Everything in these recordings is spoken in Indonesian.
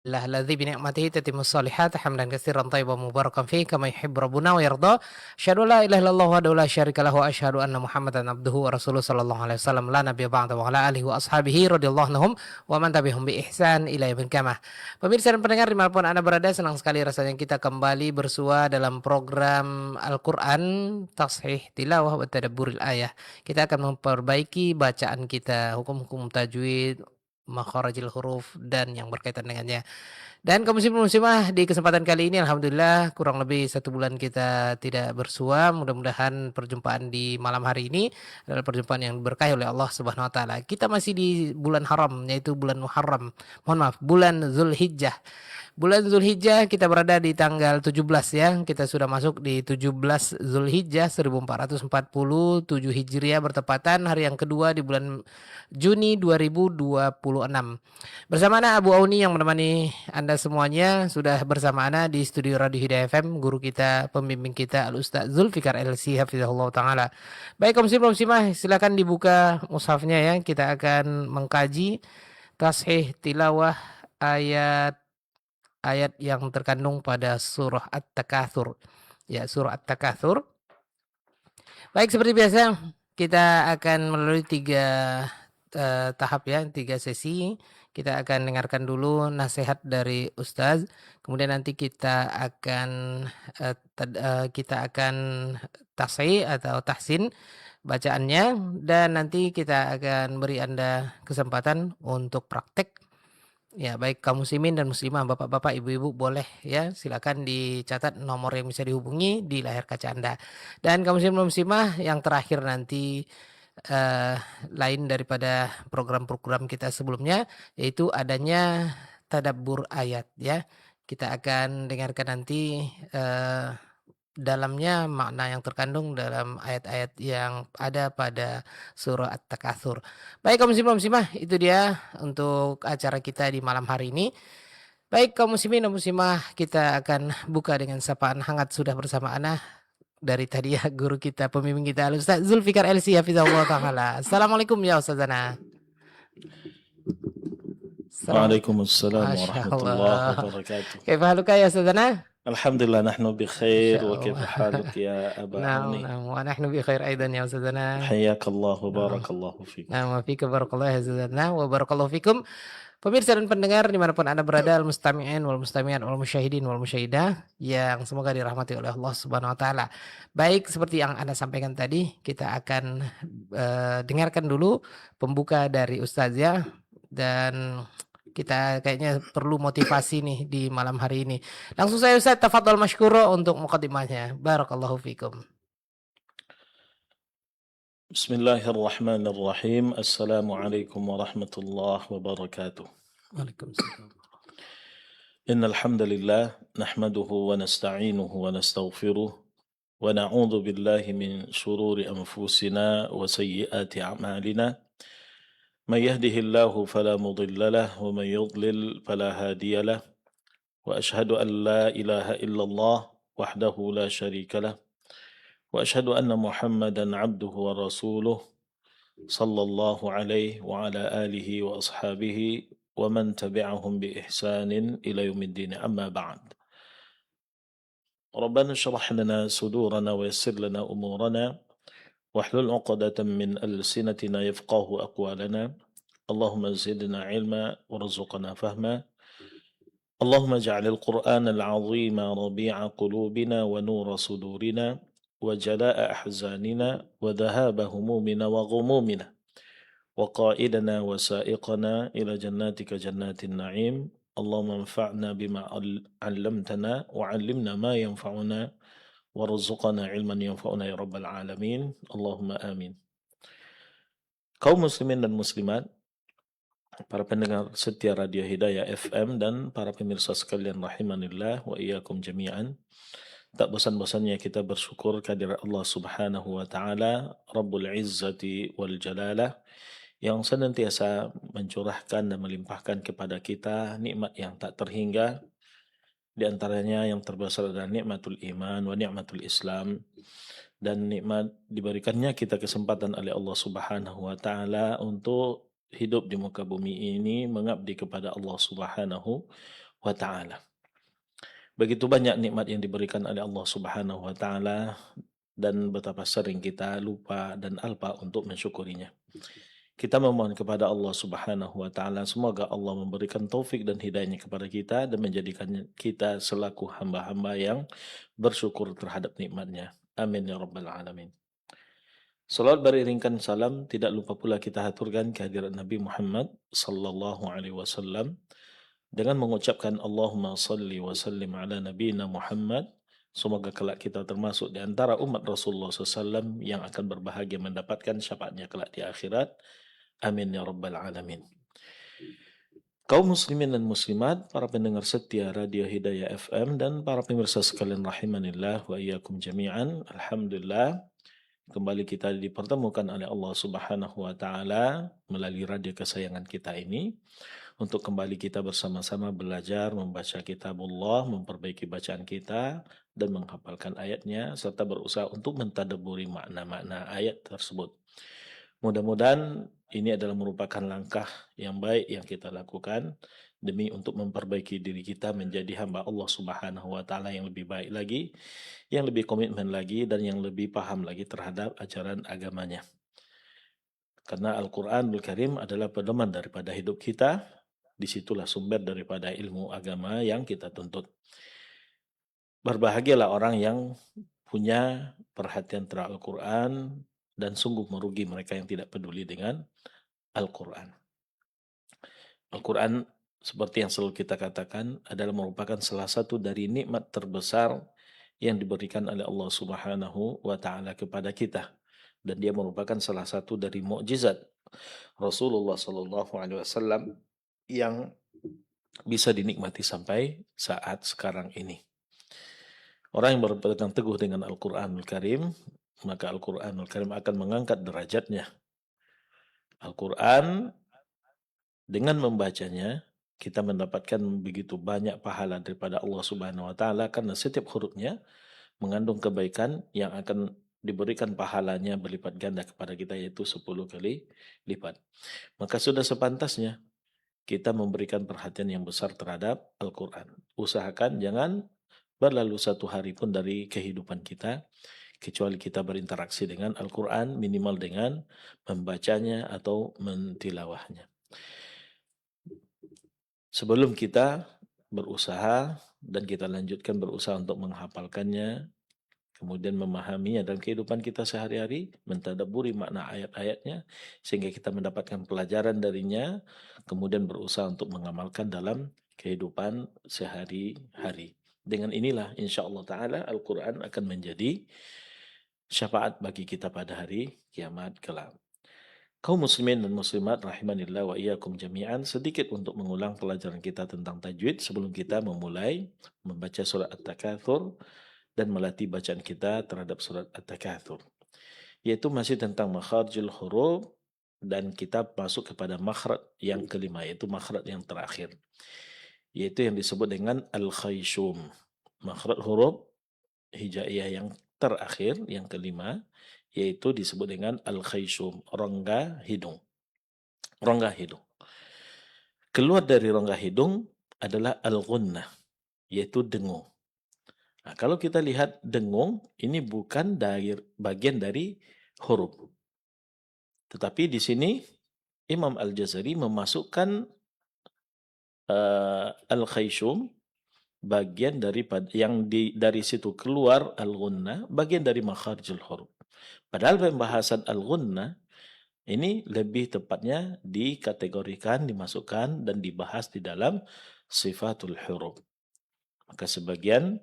الله الذي بنعمته تتم الصالحات حمدا كثيرا طيبا مباركا فيه كما يحب ربنا ويرضى أشهد أن لا إله إلا الله وحده لا شريك له وأشهد أن محمدا عبده ورسوله صلى الله عليه وسلم لا نبي بعده وعلى آله وأصحابه radhiyallahu anhum wa man tabi'ahum bi ihsan ila yaumil qiyamah. Pemirsa dan pendengar dimanapun Anda berada, senang sekali rasanya kita kembali bersua dalam program Al-Quran Tashih Tilawah wa Tadabburil Ayah. Kita akan memperbaiki bacaan kita, hukum-hukum tajwid, makharijil huruf dan yang berkaitan dengannya. Dan kaum muslimin muslimah, di kesempatan kali ini alhamdulillah kurang lebih 1 bulan kita tidak bersua. Mudah-mudahan perjumpaan di malam hari ini adalah perjumpaan yang diberkahi oleh Allah Subhanahu wa taala. Kita masih di bulan haram, yaitu bulan Muharram. Mohon maaf, bulan Zulhijjah. Bulan Zulhijjah kita berada di tanggal 17 ya. Kita sudah masuk di 17 Zulhijjah 1447 Hijriah, bertepatan hari yang kedua di bulan Juni 2026. Bersama Ana Abu Auni yang menemani Anda semuanya, sudah bersama Ana di studio Radio Hidayah FM, guru kita, pembimbing kita Al Ustaz Zulfikar LC hafizahullah taala. Baik kaum muslimah, silakan dibuka mushafnya ya. Kita akan mengkaji tashih tilawah ayat yang terkandung pada surah At-Takatsur. Ya, surah At-Takatsur. Baik, seperti biasa kita akan melalui 3 tahap ya, 3 sesi. Kita akan dengarkan dulu nasihat dari Ustaz, kemudian nanti kita akan tashih atau tahsin bacaannya, dan nanti kita akan beri Anda kesempatan untuk praktek. Ya, baik kaum muslimin dan muslimah, bapak-bapak, ibu-ibu, boleh ya, silakan dicatat nomor yang bisa dihubungi di layar kaca Anda. Dan kaum muslimin dan muslimah, yang terakhir nanti eh, lain daripada program-program kita sebelumnya, yaitu adanya tadabbur ayat ya. Kita akan dengarkan nanti dalamnya makna yang terkandung dalam ayat-ayat yang ada pada surah At-Takatsur. Baik kaum muslimin dan muslimah, itu dia untuk acara kita di malam hari ini. Baik kaum muslimin dan muslimah, kita akan buka dengan sapaan hangat. Sudah bersama ana dari tadi ya, guru kita, pembimbing kita Al Ustaz Zulfikar LC hafizahullah taala. Assalamualaikum ya Ustazana. Waalaikumsalam Masya warahmatullahi Allah. wabarakatuh. Kaifa haluka ya Ustazana? Alhamdulillah nahnu bikhair Masya wa Allah. kaifa haluk ya Aba Naam, Auni. naam. Wa nahnu bi khair aidan ya Ustazana. Hayakallah wa Naam. barakallahu fikum. Nah, wa fika barakallahu ya Ustazana wa barakallahu fikum. Pemirsa dan pendengar dimanapun Anda berada, al-mustami'in wal mustami'at wal musyahidin wal musyahidah yang semoga dirahmati oleh Allah Subhanahu wa taala. Baik, seperti yang Anda sampaikan tadi, kita akan dengarkan dulu pembuka dari Ustaz ya, dan kita kayaknya perlu motivasi nih di malam hari ini. Langsung saya Ustaz, tafadhol masykuro untuk mukadimahnya. Barakallahu fikum. Bismillahirrahmanirrahim. Assalamualaikum warahmatullahi wabarakatuh. Waalaikumsalam. Innal hamdalillah nahmaduhu wa nasta'inuhu wa nastaghfiruh wa na'udzu billahi min shururi anfusina wa sayyiati a'malina. Man yahdihillahu fala mudilla lahu wa man yudlil fala hadiya lahu. وأشهد أن لا إله إلا الله وحده لا شريك له وأشهد أن محمدا عبده ورسوله صلى الله عليه وعلى آله وأصحابه ومن تبعهم بإحسان إلى يوم الدين أما بعد ربنا اشرح لنا صدورنا ويسر لنا أمورنا واحلل عقدة من ألسنتنا يفقه أقوالنا اللهم زدنا علما وارزقنا فهما اللهم اجعل القرآن العظيم ربيع قلوبنا ونور صدورنا وجلاء أحزاننا وذهاب همومنا وغمومنا وقائدنا وسائقنا إلى جناتك جنات النعيم اللهم انفعنا بما علمتنا وعلمنا ما ينفعنا وارزقنا علما ينفعنا يا رب العالمين اللهم آمين. Kaum muslimin dan muslimat, para pendengar setia Radio Hidayah FM dan para pemirsa sekalian rahimanillah wa iyyakum jami'an. Tak bosan-bosannya kita bersyukur kehadirat Allah Subhanahu wa taala Rabbul Izzati wal Jalalah yang senantiasa mencurahkan dan melimpahkan kepada kita nikmat yang tak terhingga, di antaranya yang terbesar adalah nikmatul iman wa nikmatul Islam, dan nikmat diberikannya kita kesempatan oleh Allah Subhanahu wa taala untuk hidup di muka bumi ini mengabdi kepada Allah Subhanahu wa taala. Begitu banyak nikmat yang diberikan oleh Allah Subhanahu wa taala dan betapa sering kita lupa dan alpa untuk mensyukurinya. Kita memohon kepada Allah Subhanahu wa taala semoga Allah memberikan taufik dan hidayahnya kepada kita dan menjadikan kita selaku hamba-hamba yang bersyukur terhadap nikmatnya. Amin ya rabbal alamin. Salat beriringkan salam tidak lupa pula kita haturkan kehadiran Nabi Muhammad sallallahu alaihi wasallam dengan mengucapkan Allahumma salli wa sallim ala nabiyina Muhammad. Semoga kelak kita termasuk di antara umat Rasulullah SAW yang akan berbahagia mendapatkan syafaatnya kelak di akhirat. Amin ya rabbal alamin. Kaum muslimin dan muslimat, para pendengar setia Radio Hidayah FM dan para pemirsa sekalian rahimanillah wa iyyakum jami'an. Alhamdulillah, kembali kita dipertemukan oleh Allah Subhanahu wa taala melalui radio kesayangan kita ini untuk kembali kita bersama-sama belajar membaca kitabullah, memperbaiki bacaan kita dan menghafalkan ayatnya serta berusaha untuk mentadabburi makna-makna ayat tersebut. Mudah-mudahan ini adalah merupakan langkah yang baik yang kita lakukan demi untuk memperbaiki diri kita menjadi hamba Allah Subhanahu wa taala yang lebih baik lagi, yang lebih komitmen lagi dan yang lebih paham lagi terhadap ajaran agamanya. Karena Al-Qur'anul Karim adalah pedoman daripada hidup kita, disitulah sumber daripada ilmu agama yang kita tuntut. Berbahagialah orang yang punya perhatian terhadap Al-Quran dan sungguh merugi mereka yang tidak peduli dengan Al-Quran. Al-Quran seperti yang selalu kita katakan adalah merupakan salah satu dari nikmat terbesar yang diberikan oleh Allah Subhanahu wa taala kepada kita dan dia merupakan salah satu dari mukjizat Rasulullah sallallahu alaihi wasallam yang bisa dinikmati sampai saat sekarang ini. Orang yang berpegang teguh dengan Al-Quranul Karim, maka Al-Quranul Karim akan mengangkat derajatnya. Al-Quran dengan membacanya, kita mendapatkan begitu banyak pahala daripada Allah Subhanahu wa taala karena setiap hurufnya mengandung kebaikan yang akan diberikan pahalanya berlipat ganda kepada kita yaitu 10 kali lipat. Maka sudah sepantasnya kita memberikan perhatian yang besar terhadap Al-Quran. Usahakan jangan berlalu satu hari pun dari kehidupan kita kecuali kita berinteraksi dengan Al-Quran minimal dengan membacanya atau mentilawahnya. Sebelum kita berusaha dan kita lanjutkan berusaha untuk menghafalkannya, kemudian memahaminya dalam kehidupan kita sehari-hari, mentadabburi makna ayat-ayatnya, sehingga kita mendapatkan pelajaran darinya, kemudian berusaha untuk mengamalkan dalam kehidupan sehari-hari. Dengan inilah insya Allah Ta'ala Al-Quran akan menjadi syafaat bagi kita pada hari kiamat kelak. Kaum muslimin dan muslimat rahimanillah wa iyyakum jami'an, sedikit untuk mengulang pelajaran kita tentang tajwid sebelum kita memulai membaca surat At-Takatsur dan melatih bacaan kita terhadap surat At-Takatsur. Yaitu masih tentang makharijul huruf dan kita masuk kepada makhraj yang kelima yaitu makhraj yang terakhir. Yaitu yang disebut dengan al-khayshum. Makhraj huruf hijaiyah yang terakhir yang kelima yaitu disebut dengan al-khayshum, rongga hidung. Rongga hidung. Keluar dari rongga hidung adalah al-ghunnah, yaitu dengung. Nah, kalau kita lihat dengung, ini bukan dari bagian dari huruf. Tetapi di sini Imam Al-Jazari memasukkan al-khayshum bagian daripada yang dari situ keluar al-ghunnah, bagian dari makharijul huruf. Padahal pembahasan al-ghunnah ini lebih tepatnya dikategorikan, dimasukkan dan dibahas di dalam sifatul huruf. Maka sebagian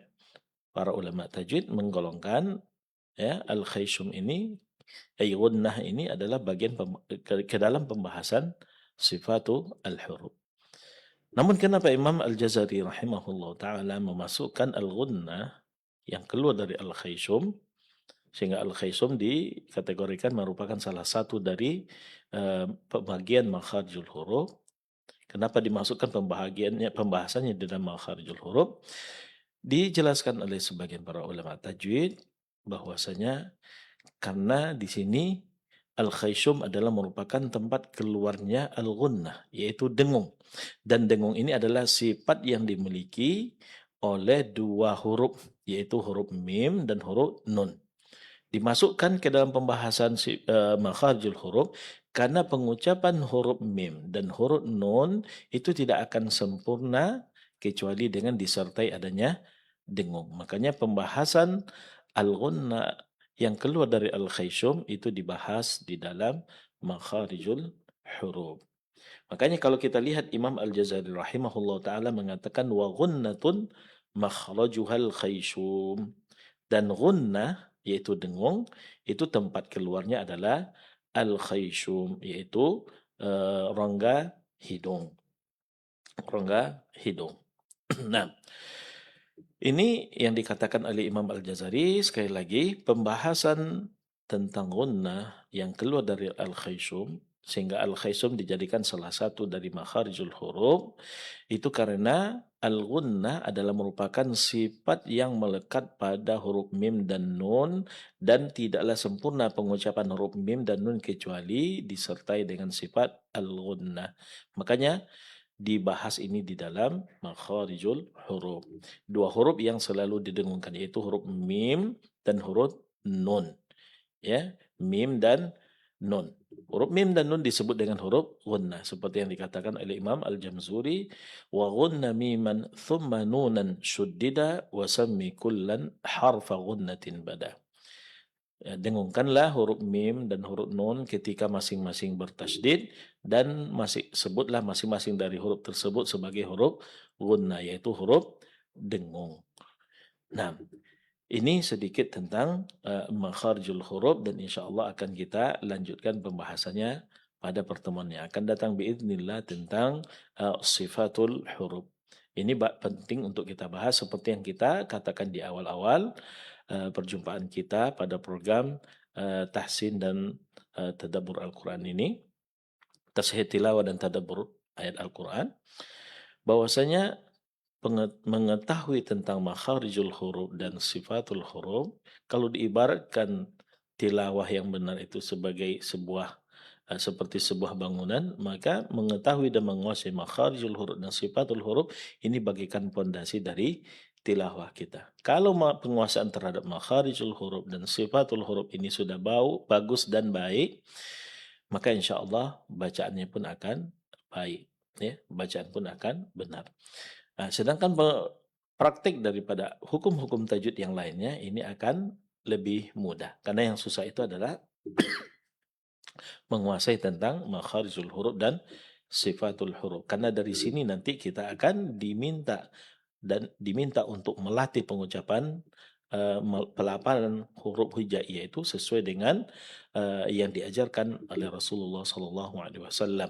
para ulama tajwid menggolongkan ya al-khayshum ini, ghunnah ini adalah bagian ke dalam pembahasan sifatul al-huruf. Namun kenapa Imam Al-Jazari rahimahullah ta'ala memasukkan al-ghunnah yang keluar dari al-khayshum sehingga al-khayshum dikategorikan merupakan salah satu dari pembagian makharijul huruf. Kenapa dimasukkan pembahasannya di dalam makharijul huruf? Dijelaskan oleh sebagian para ulama tajwid bahwasanya karena di sini Al-khayshum adalah merupakan tempat keluarnya al-ghunnah, yaitu dengung. Dan dengung ini adalah sifat yang dimiliki oleh dua huruf, yaitu huruf mim dan huruf nun. Dimasukkan ke dalam pembahasan makharijul huruf karena pengucapan huruf mim dan huruf nun itu tidak akan sempurna kecuali dengan disertai adanya dengung. Makanya pembahasan al-ghunna yang keluar dari al-khayshum itu dibahas di dalam makharijul huruf. Makanya kalau kita lihat Imam Al-Jazari rahimahullah taala mengatakan wa ghunnatun makhrajuhal khayshum, dan ghunnah yaitu dengung itu tempat keluarnya adalah al-khayshum, yaitu rongga hidung. Rongga hidung. Nah, ini yang dikatakan oleh Imam Al-Jazari, sekali lagi pembahasan tentang gunnah yang keluar dari al-khayshum, sehingga al-khayshum dijadikan salah satu dari makharijul huruf, itu karena al-gunnah adalah merupakan sifat yang melekat pada huruf mim dan nun, dan tidaklah sempurna pengucapan huruf mim dan nun kecuali disertai dengan sifat al-gunnah. Makanya dibahas ini di dalam makharijul huruf. Dua huruf yang selalu didengungkan yaitu huruf mim dan huruf nun. Ya, mim dan nun. Huruf mim dan nun disebut dengan huruf gunnah seperti yang dikatakan oleh Imam Al-Jamzuri, wa gunna miman thumma nunan syuddida wa sammi kullan harfa gunnatin bada. Ya, dengungkanlah huruf mim dan huruf nun ketika masing-masing bertasydid, dan sebutlah masing-masing dari huruf tersebut sebagai huruf gunnah, yaitu huruf dengung. Nah, ini sedikit tentang makharijul huruf, dan insya Allah akan kita lanjutkan pembahasannya pada pertemuan yang akan datang biiznillah tentang sifatul huruf. Ini penting untuk kita bahas seperti yang kita katakan di awal-awal perjumpaan kita pada program tahsin dan tadabbur Al-Quran ini, tashih tilawah dan tadabbur ayat Al-Quran, bahwasanya mengetahui tentang makharijul huruf dan sifatul huruf, kalau diibaratkan tilawah yang benar itu sebagai seperti sebuah bangunan, maka mengetahui dan menguasai makharijul huruf dan sifatul huruf ini bagikan pondasi dari tilawah kita. Kalau penguasaan terhadap makharijul huruf dan sifatul huruf ini sudah bagus dan baik, maka insya Allah bacaannya pun akan baik, ya, bacaan pun akan benar. Nah, sedangkan praktik daripada hukum-hukum tajwid yang lainnya ini akan lebih mudah, karena yang susah itu adalah menguasai tentang makharijul huruf dan sifatul huruf. Karena dari sini nanti kita akan diminta untuk melatih pengucapan pelafalan huruf hijaiyah itu sesuai dengan yang diajarkan oleh Rasulullah SAW,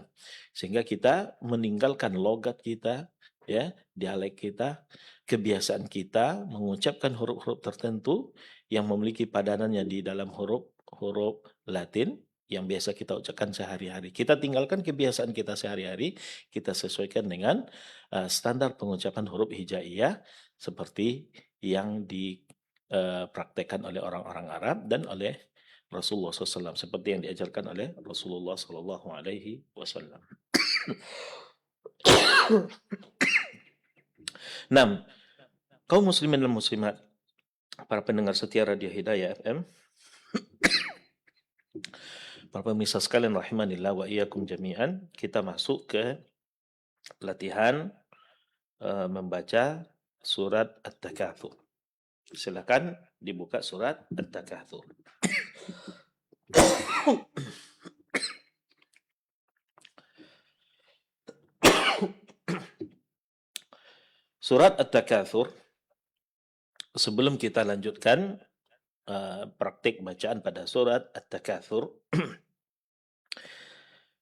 sehingga kita meninggalkan logat kita, ya, dialek kita, kebiasaan kita mengucapkan huruf-huruf tertentu yang memiliki padanannya di dalam huruf Latin yang biasa kita ucapkan sehari-hari. Kita tinggalkan kebiasaan kita sehari-hari, kita sesuaikan dengan standar pengucapan huruf hijaiyah seperti yang dipraktekkan oleh orang-orang Arab dan oleh Rasulullah SAW, seperti yang diajarkan oleh Rasulullah SAW. 6. Kaum muslimin dan muslimat, para pendengar setia Radio Hidayah FM, para pemirsa sekalian rahimanillah wa iyyakum jami'an, kita masuk ke pelatihan membaca surat At-Takatsur. Silakan dibuka surat At-Takatsur. Surat At-Takatsur, sebelum kita lanjutkan praktik bacaan pada surat At-Takatsur,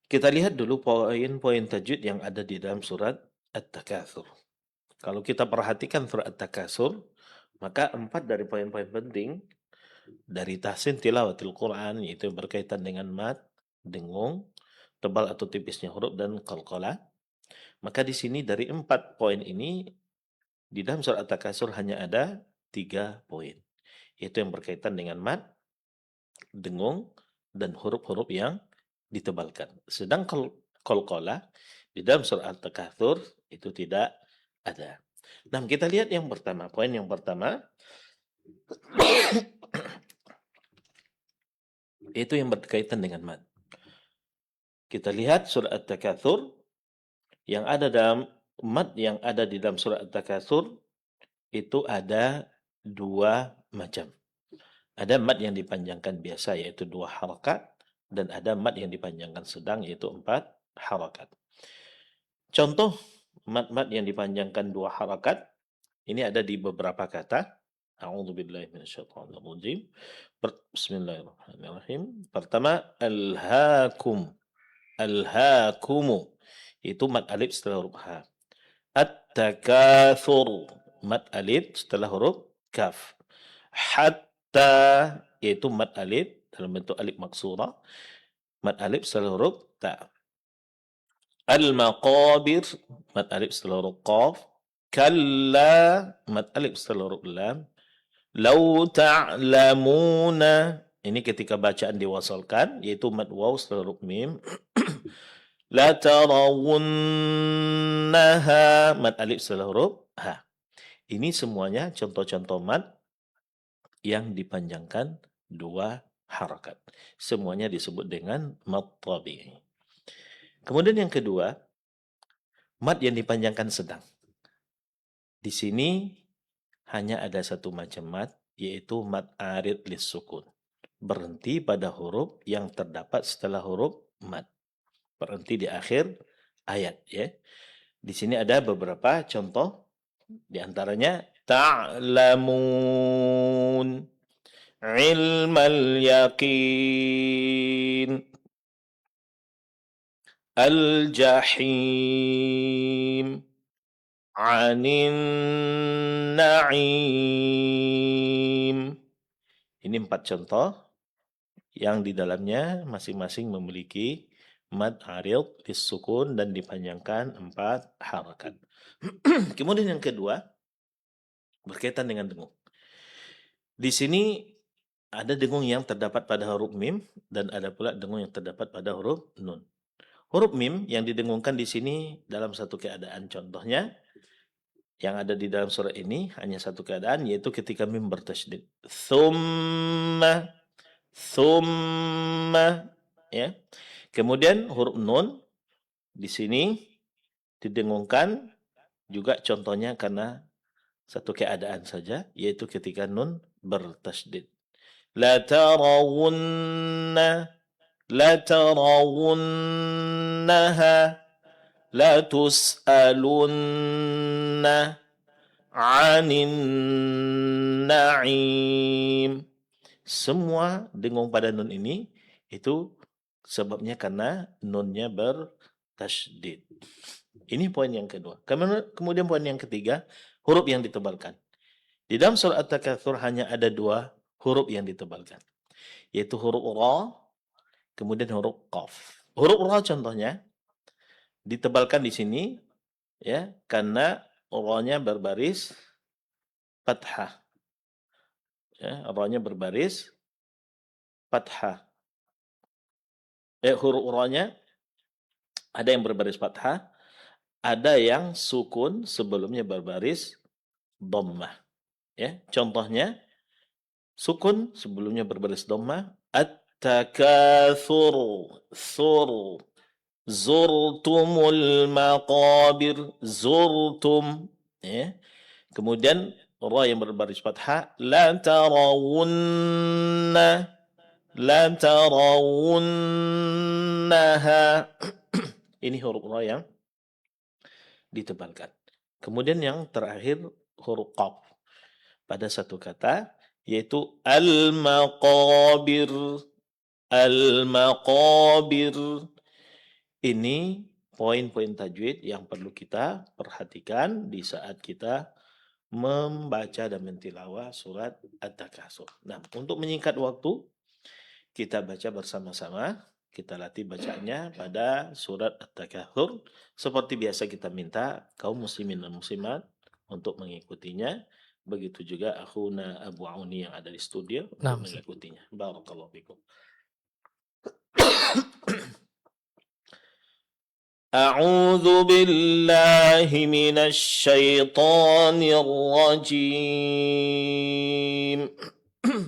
kita lihat dulu poin-poin tajwid yang ada di dalam surat At-Takatsur. Kalau kita perhatikan surat At-Takatsur, maka 4 dari poin-poin penting dari tahsin tilawatil Quran, yaitu berkaitan dengan mad, dengung, tebal atau tipisnya huruf, dan qalqalah. Maka di sini dari 4 poin ini, di dalam surat At-Takatsur hanya ada 3 poin, yaitu yang berkaitan dengan mad, dengung, dan huruf-huruf yang ditebalkan. Sedang qalqalah di dalam surah At-Takatsur itu tidak ada. Nah, kita lihat yang pertama, poin yang pertama itu yang berkaitan dengan mad. Kita lihat surah At-Takatsur yang ada dalam mad yang ada di dalam surah At-Takatsur itu ada dua macam. Ada mad yang dipanjangkan biasa yaitu 2 harakat dan ada mad yang dipanjangkan sedang yaitu 4 harakat. Contoh mad-mad yang dipanjangkan 2 harakat ini ada di beberapa kata. A'udzubillahi minasyaitonir rajim. Bismillahirrahmanirrahim. Pertama alhaakum. Alhaakumu. Itu mad alif setelah huruf ha. At-takatsur. Mad alif setelah huruf kaf. Hatta yaitu mad alif dalam bentuk alif maksurah. Mad alif setelah huruf ta. Al-maqabir mad alif setelah huruf qaf. Kalla mad alif setelah huruf lam. Lau ta'lamuna ini ketika bacaan diwasalkan yaitu mad waw setelah huruf mim. La tarawunnaha mad alif setelah huruf ha. Ini semuanya contoh-contoh mad yang dipanjangkan 2 harakat. Semuanya disebut dengan mad tabi'i. Kemudian yang kedua, mad yang dipanjangkan sedang. Di sini hanya ada satu macam mad, yaitu mad arid lis sukun. Berhenti pada huruf yang terdapat setelah huruf mad. Berhenti di akhir ayat, ya. Di sini ada beberapa contoh, di antaranya ta'lamun, ilmal yaqin, al-jahim, anin na'im. Ini 4 contoh yang di dalamnya masing-masing memiliki mad arid lis sukun dan dipanjangkan 4 harakat. Kemudian yang kedua berkaitan dengan dengung. Di sini ada dengung yang terdapat pada huruf mim dan ada pula dengung yang terdapat pada huruf nun. Huruf mim yang didengungkan di sini dalam satu keadaan, contohnya yang ada di dalam surah ini hanya satu keadaan yaitu ketika mim bertasydid. Thumma ya. Kemudian huruf nun di sini didengungkan juga contohnya karena satu keadaan saja yaitu ketika nun bertasydid. La tarawunnaha la tus'alunna 'anin na'im. Semua dengung pada nun ini itu sebabnya karena nunnya bertasydid. Ini poin yang kedua. Kemudian poin yang ketiga, huruf yang ditebalkan. Di dalam surah At-Takatsur hanya ada 2 huruf yang ditebalkan, yaitu huruf ra, kemudian huruf qaf. Huruf ra contohnya ditebalkan di sini ya karena ra-nya berbaris fathah. Ya, ra-nya berbaris fathah. Huruf ra-nya ada yang berbaris fathah, ada yang sukun sebelumnya berbaris dhammah. Ya, contohnya sukun sebelumnya berbaris dhammah at-takatsur, sur, zurtumul maqabir, zurtum, ya. Kemudian ra yang berbaris fathah la tarawunnaha. Ini huruf ra yang ditebalkan. Kemudian yang terakhir huruf qaf pada satu kata yaitu al-maqabir. Al-maqabir. Ini poin-poin tajwid yang perlu kita perhatikan di saat kita membaca dan mentilawah surat At-Takatsur. Nah, untuk menyingkat waktu, kita baca bersama-sama. Kita latih bacaannya pada surat At-Takatsur. Seperti biasa kita minta kaum muslimin dan muslimat untuk mengikutinya. Begitu juga akhuna Abu Auni yang ada di studio untuk Nah, mengikutinya. Barakallahu fikum. أعوذ بالله من الشيطان الرجيم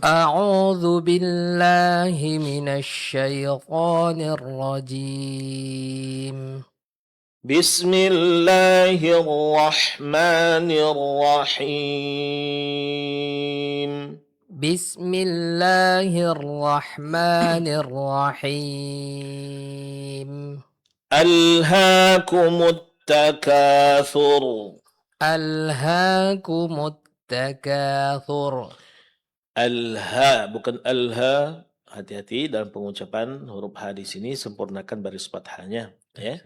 أعوذ بالله من الشيطان الرجيم بسم الله الرحمن الرحيم بسم الله الرحمن الرحيم ألهاكم التكاثر ألهاكم التكاثر Alha bukan alha. Hati-hati dalam pengucapan huruf H di sini, sempurnakan baris fathahnya ya.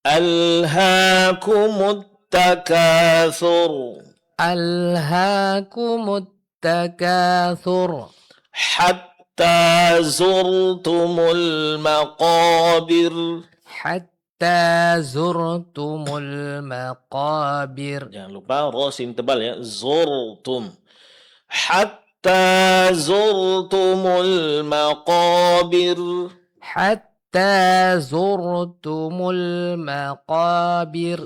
Alhaakumut takatsur ألهاكم التكاثر hatta zurtumul maqabir. حتى زرتم المقابر Jangan lupa rosin tebal ya, zurtum. Hatta zurtumul maqabir. حتى زرتم المقابر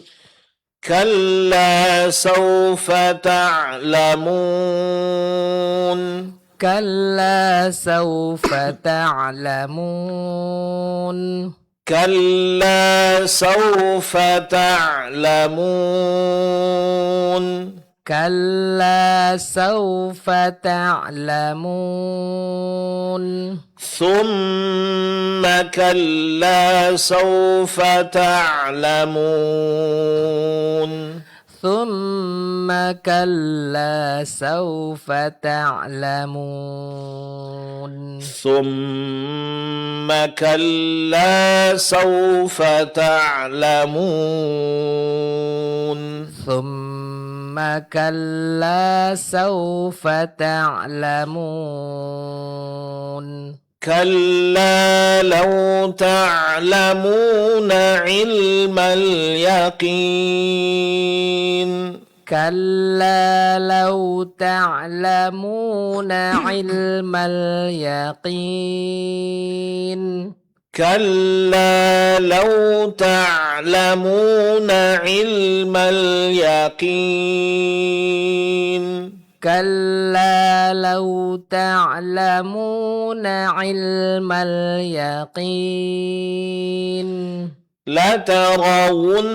كلا سوف تعلمون كلا سوف تعلمون كلا سوف تعلمون كلا سوف تعلمون ثم كلا سوف تعلمون ثم كلا سوف تعلمون ثم كلا سوف تعلمون ثم كلا سوف تعلمون كلا لو تعلمون علم اليقين كلا لو تعلمون علم اليقين كلا لو تعلمون علم اليقين كلا لو تعلمون علم اليقين لترون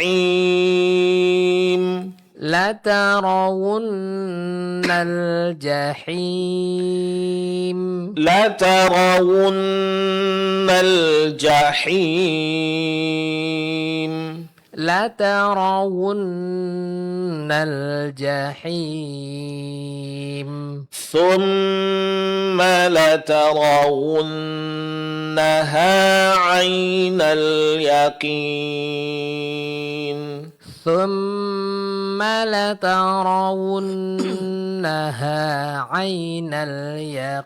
الجحيم لترون الجحيم لترون الجحيم لترون الجحيم ثم لترونها عين اليقين ثم لترونها عين اليقين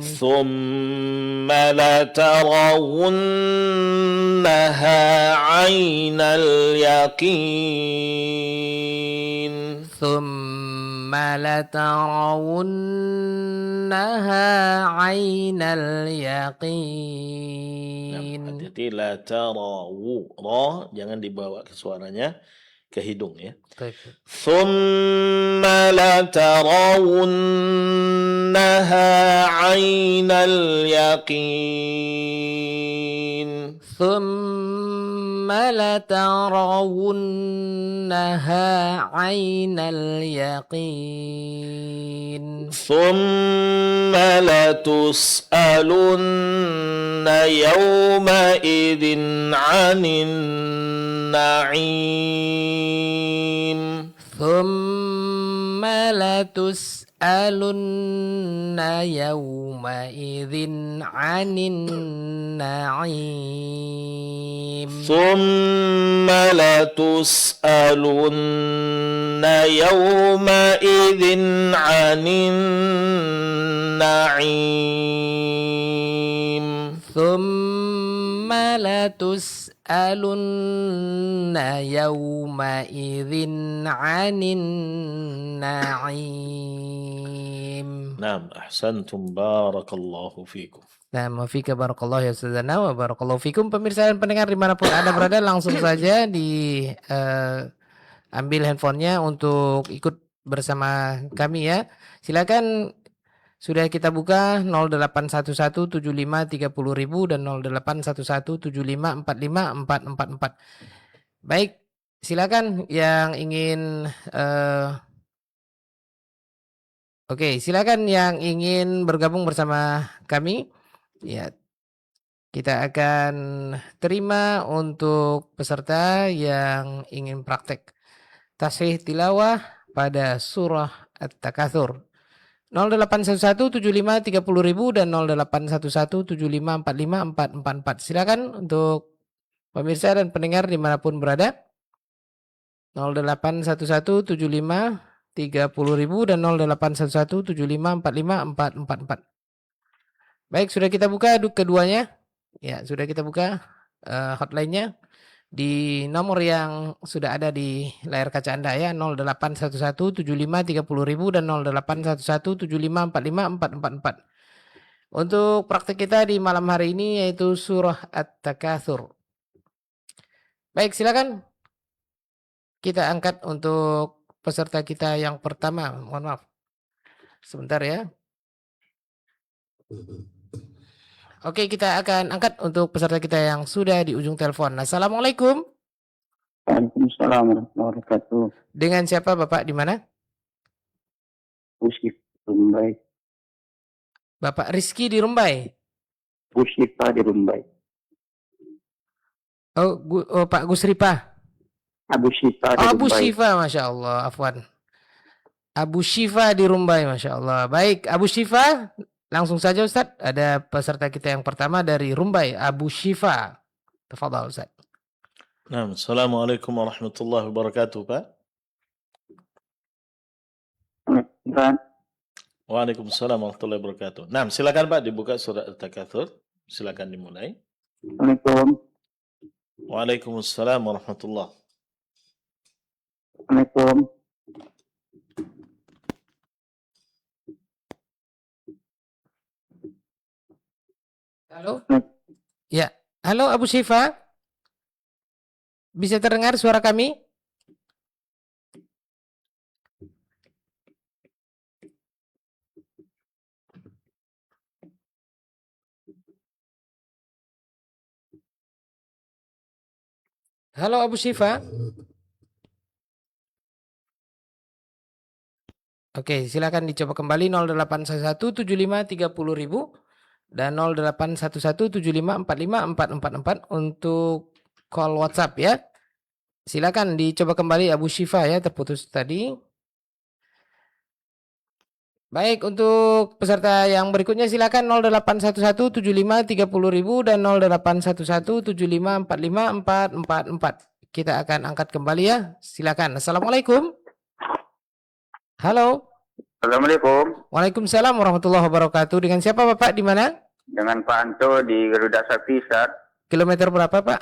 ثم لترونها عين اليقين ثم لترونها عين اليقين. Hati-hati la tarawu, ra jangan dibawa ke suaranya ke hidung ya. Thumma la tarawunnaha 'ainal yaqin. ثم لترونها عين اليقين ثم لتسألن يومئذ عن النعيم. ثم لتسألن يومئذ عن النعيم. ثم لتسألن يومئذ عن النعيم. ثم لتسألن يومئذ عن النعيم. Naam, ahsantum barakallahu fikum. Nah, mafika barakallahu ya Ustazana wa barakallahu fikum. Pemirsa dan pendengar dimanapun Anda berada, langsung saja ambil handphonenya untuk ikut bersama kami ya. Silakan, sudah kita buka 08117530.000 dan 081175454444. Baik, silakan yang ingin Oke, silakan yang ingin bergabung bersama kami. Ya, kita akan terima untuk peserta yang ingin praktek tasbih tilawah pada surah At-Takatsur. 08117530.000 dan 081175454444. Silakan untuk pemirsa dan pendengar dimanapun berada. 08117530.000 dan 081175454444. Baik, sudah kita buka keduanya. Ya, sudah kita buka hotline-nya di nomor yang sudah ada di layar kaca Anda ya, 08117530.000 dan 081175454444. Untuk praktek kita di malam hari ini yaitu surah At-Takatsur. Baik, silakan kita angkat untuk peserta kita yang pertama. Mohon maaf. Sebentar ya. Oke, kita akan angkat untuk peserta kita yang sudah di ujung telepon. Assalamualaikum. Waalaikumsalam warahmatullahi wabarakatuh. Dengan siapa Bapak, di mana? Pusif Rumbai. Bapak Rizky di Rumbai. Pusifa di Rumbai. Oh, Pak Gusripa. Abu Syifa di Abu Rumbai. Syifa, Masya Allah, afwan. Abu Syifa di Rumbai, Masya Allah. Baik, Abu Syifa, langsung saja Ustadz. Ada peserta kita yang pertama dari Rumbai, Abu Syifa. Tafadhal Ustadz. Naam, assalamualaikum warahmatullahi wabarakatuh, Pak. Waalaikumsalam warahmatullahi wabarakatuh. Naam, silakan Pak dibuka surah At-Takatsur. Silakan dimulai. Assalamualaikum. Waalaikumsalam warahmatullahi. Assalamualaikum. Halo? Ya, halo Abu Syifa. Bisa terdengar suara kami? Halo Abu Syifa. Oke, silakan dicoba kembali 08117530.000 dan 081175454444 untuk call WhatsApp ya. Silakan dicoba kembali Abu Syifa ya, terputus tadi. Baik, untuk peserta yang berikutnya silakan 08117530.000 dan 081175454444. Kita akan angkat kembali ya. Silakan. Assalamualaikum. Halo. Assalamualaikum. Waalaikumsalam warahmatullahi wabarakatuh. Dengan siapa Bapak, di mana? Dengan Pak Anto di Garuda Sakti, Ustaz. Kilometer berapa Pak?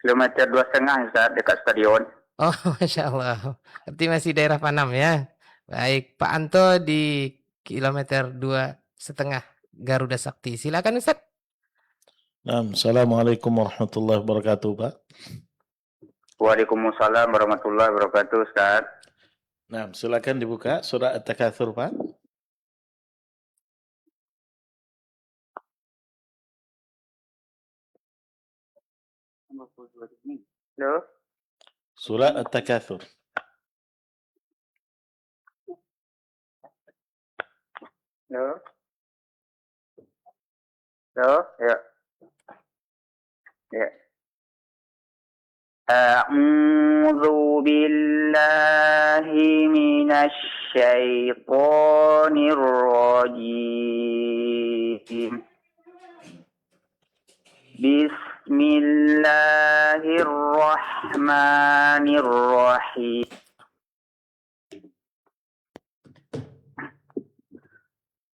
Kilometer 2,5, Ustaz, dekat stadion. Oh, Masya Allah. Berarti masih daerah Panam ya. Baik, Pak Anto di kilometer 2,5 Garuda Sakti. Silakan Ustaz. Naam, assalamualaikum warahmatullahi wabarakatuh, Pak. Waalaikumsalam warahmatullahi wabarakatuh, Ustaz. Naam, silakan dibuka surah At-Takatsur, Pak. Halo. Surah At-Takatsur. Halo. Halo, ya. Ya. A'udzu billahi minasy syaithanir rajim. Bismillahirrahmanirrahim.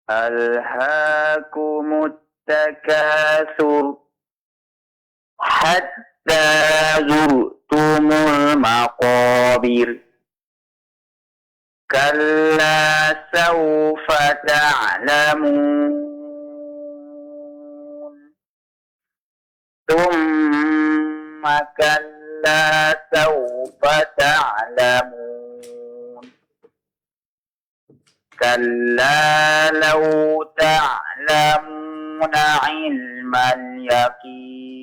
Alhaakumut takatsur hatta zurtumul maqabir. كلا سوف تعلمون ثم كلا سوف تعلمون كلا لو تعلمون علم اليقين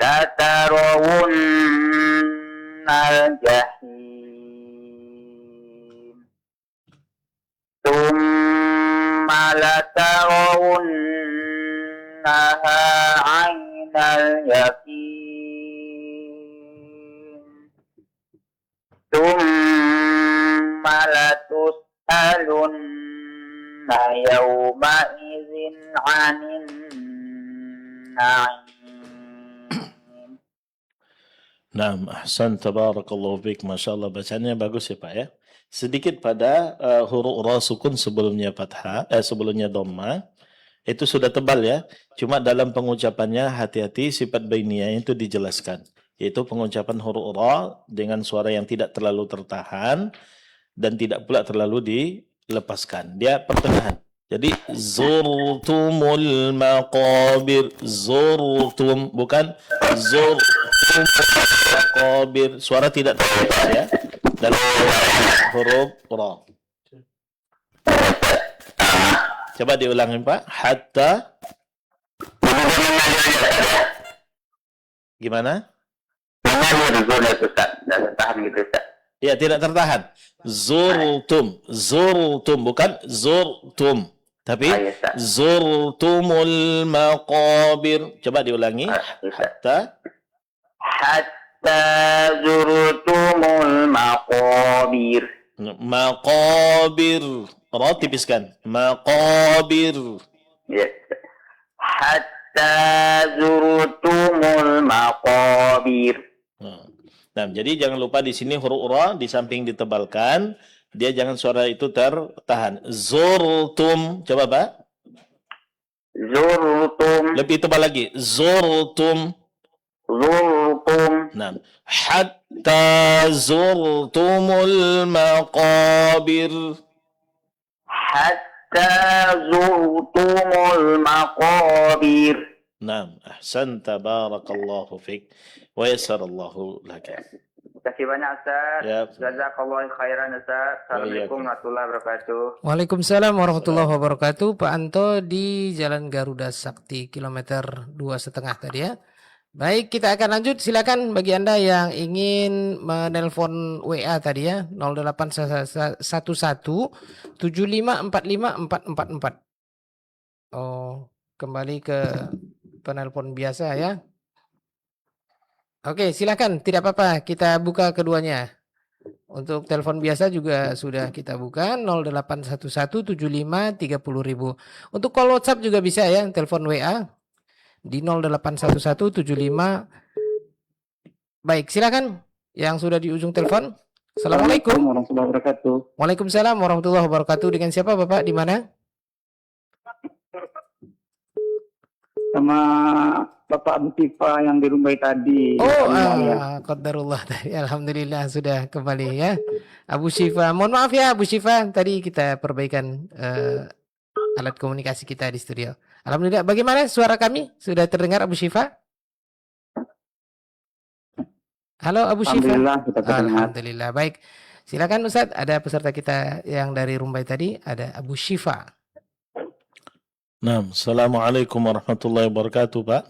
لترون الجحيم ثم لترونها عين اليقين ثم لتسألن يومئذ عن النعيم. Naam, ahsan tabarakallahu fiik. Masya Allah, bacanya bagus ya Pak ya. Sedikit pada huruf ra sukun sebelumnya fathah, sebelumnya dhamma, itu sudah tebal ya. Cuma dalam pengucapannya hati-hati sifat bainiyah itu dijelaskan. Yaitu pengucapan huruf ra dengan suara yang tidak terlalu tertahan dan tidak pula terlalu dilepaskan. Dia pertengahan. Jadi zurtumul maqabir, zurtum, bukan zurtum maqabir. Suara tidak terlepas ya dalam huruf ra. Coba diulangi Pak. Hatta gimana? Ya, tidak tertahan. Zurtum, zurtum, bukan zurtum. Tapi zurtumul maqabir. Coba diulangi. Hatta zurtumul maqabir. Maqabir. Ra tipiskan. Maqabir. Yes. Hatta zurtumul maqabir. Nah, jadi jangan lupa di sini huruf ra di samping ditebalkan, dia jangan suara itu tertahan. Zurtum, coba Pak. Zurtum. Lebih tebal lagi. Zurtum. Zurtum. Nah, hatta zurtumul maqabir. Hatta zurtumul maqabir. Nah, ahsanta barakallahu fik wa yassarallahu laka. Terima kasih banyak Ustaz. Ya. Jazakallahu khairan Ustaz. Assalamualaikum warahmatullahi wabarakatuh. Waalaikumsalam warahmatullahi wabarakatuh. Pak Anto di Jalan Garuda Sakti kilometer 2,5 tadi ya. Baik, kita akan lanjut. Silakan bagi Anda yang ingin menelpon WA tadi ya, 0811 7545 444. Oh, kembali ke penelpon biasa ya. Oke, silakan, tidak apa-apa, kita buka keduanya. Untuk telepon biasa juga sudah kita buka 0811 75 30.000. Untuk call WhatsApp juga bisa ya, telepon WA di 0811 75. Baik, silakan yang sudah di ujung telepon. Assalamualaikum warahmatullahi wabarakatuh. Waalaikumsalam warahmatullahi wabarakatuh. Dengan siapa Bapak, di mana? Sama Bapak Abu Tifa yang di Rumbai tadi. Oh, qadarullah tadi. Alhamdulillah sudah kembali ya. Abu Syifa. Mohon maaf ya Abu Syifa, tadi kita perbaikan alat komunikasi kita di studio. Alhamdulillah. Bagaimana suara kami? Sudah terdengar Abu Syifa? Halo Abu Syifa. Alhamdulillah kita terdengar. Alhamdulillah. Baik. Silakan Ustaz, ada peserta kita yang dari Rumbai tadi, ada Abu Syifa. Nah, assalamualaikum warahmatullahi wabarakatuh Pak.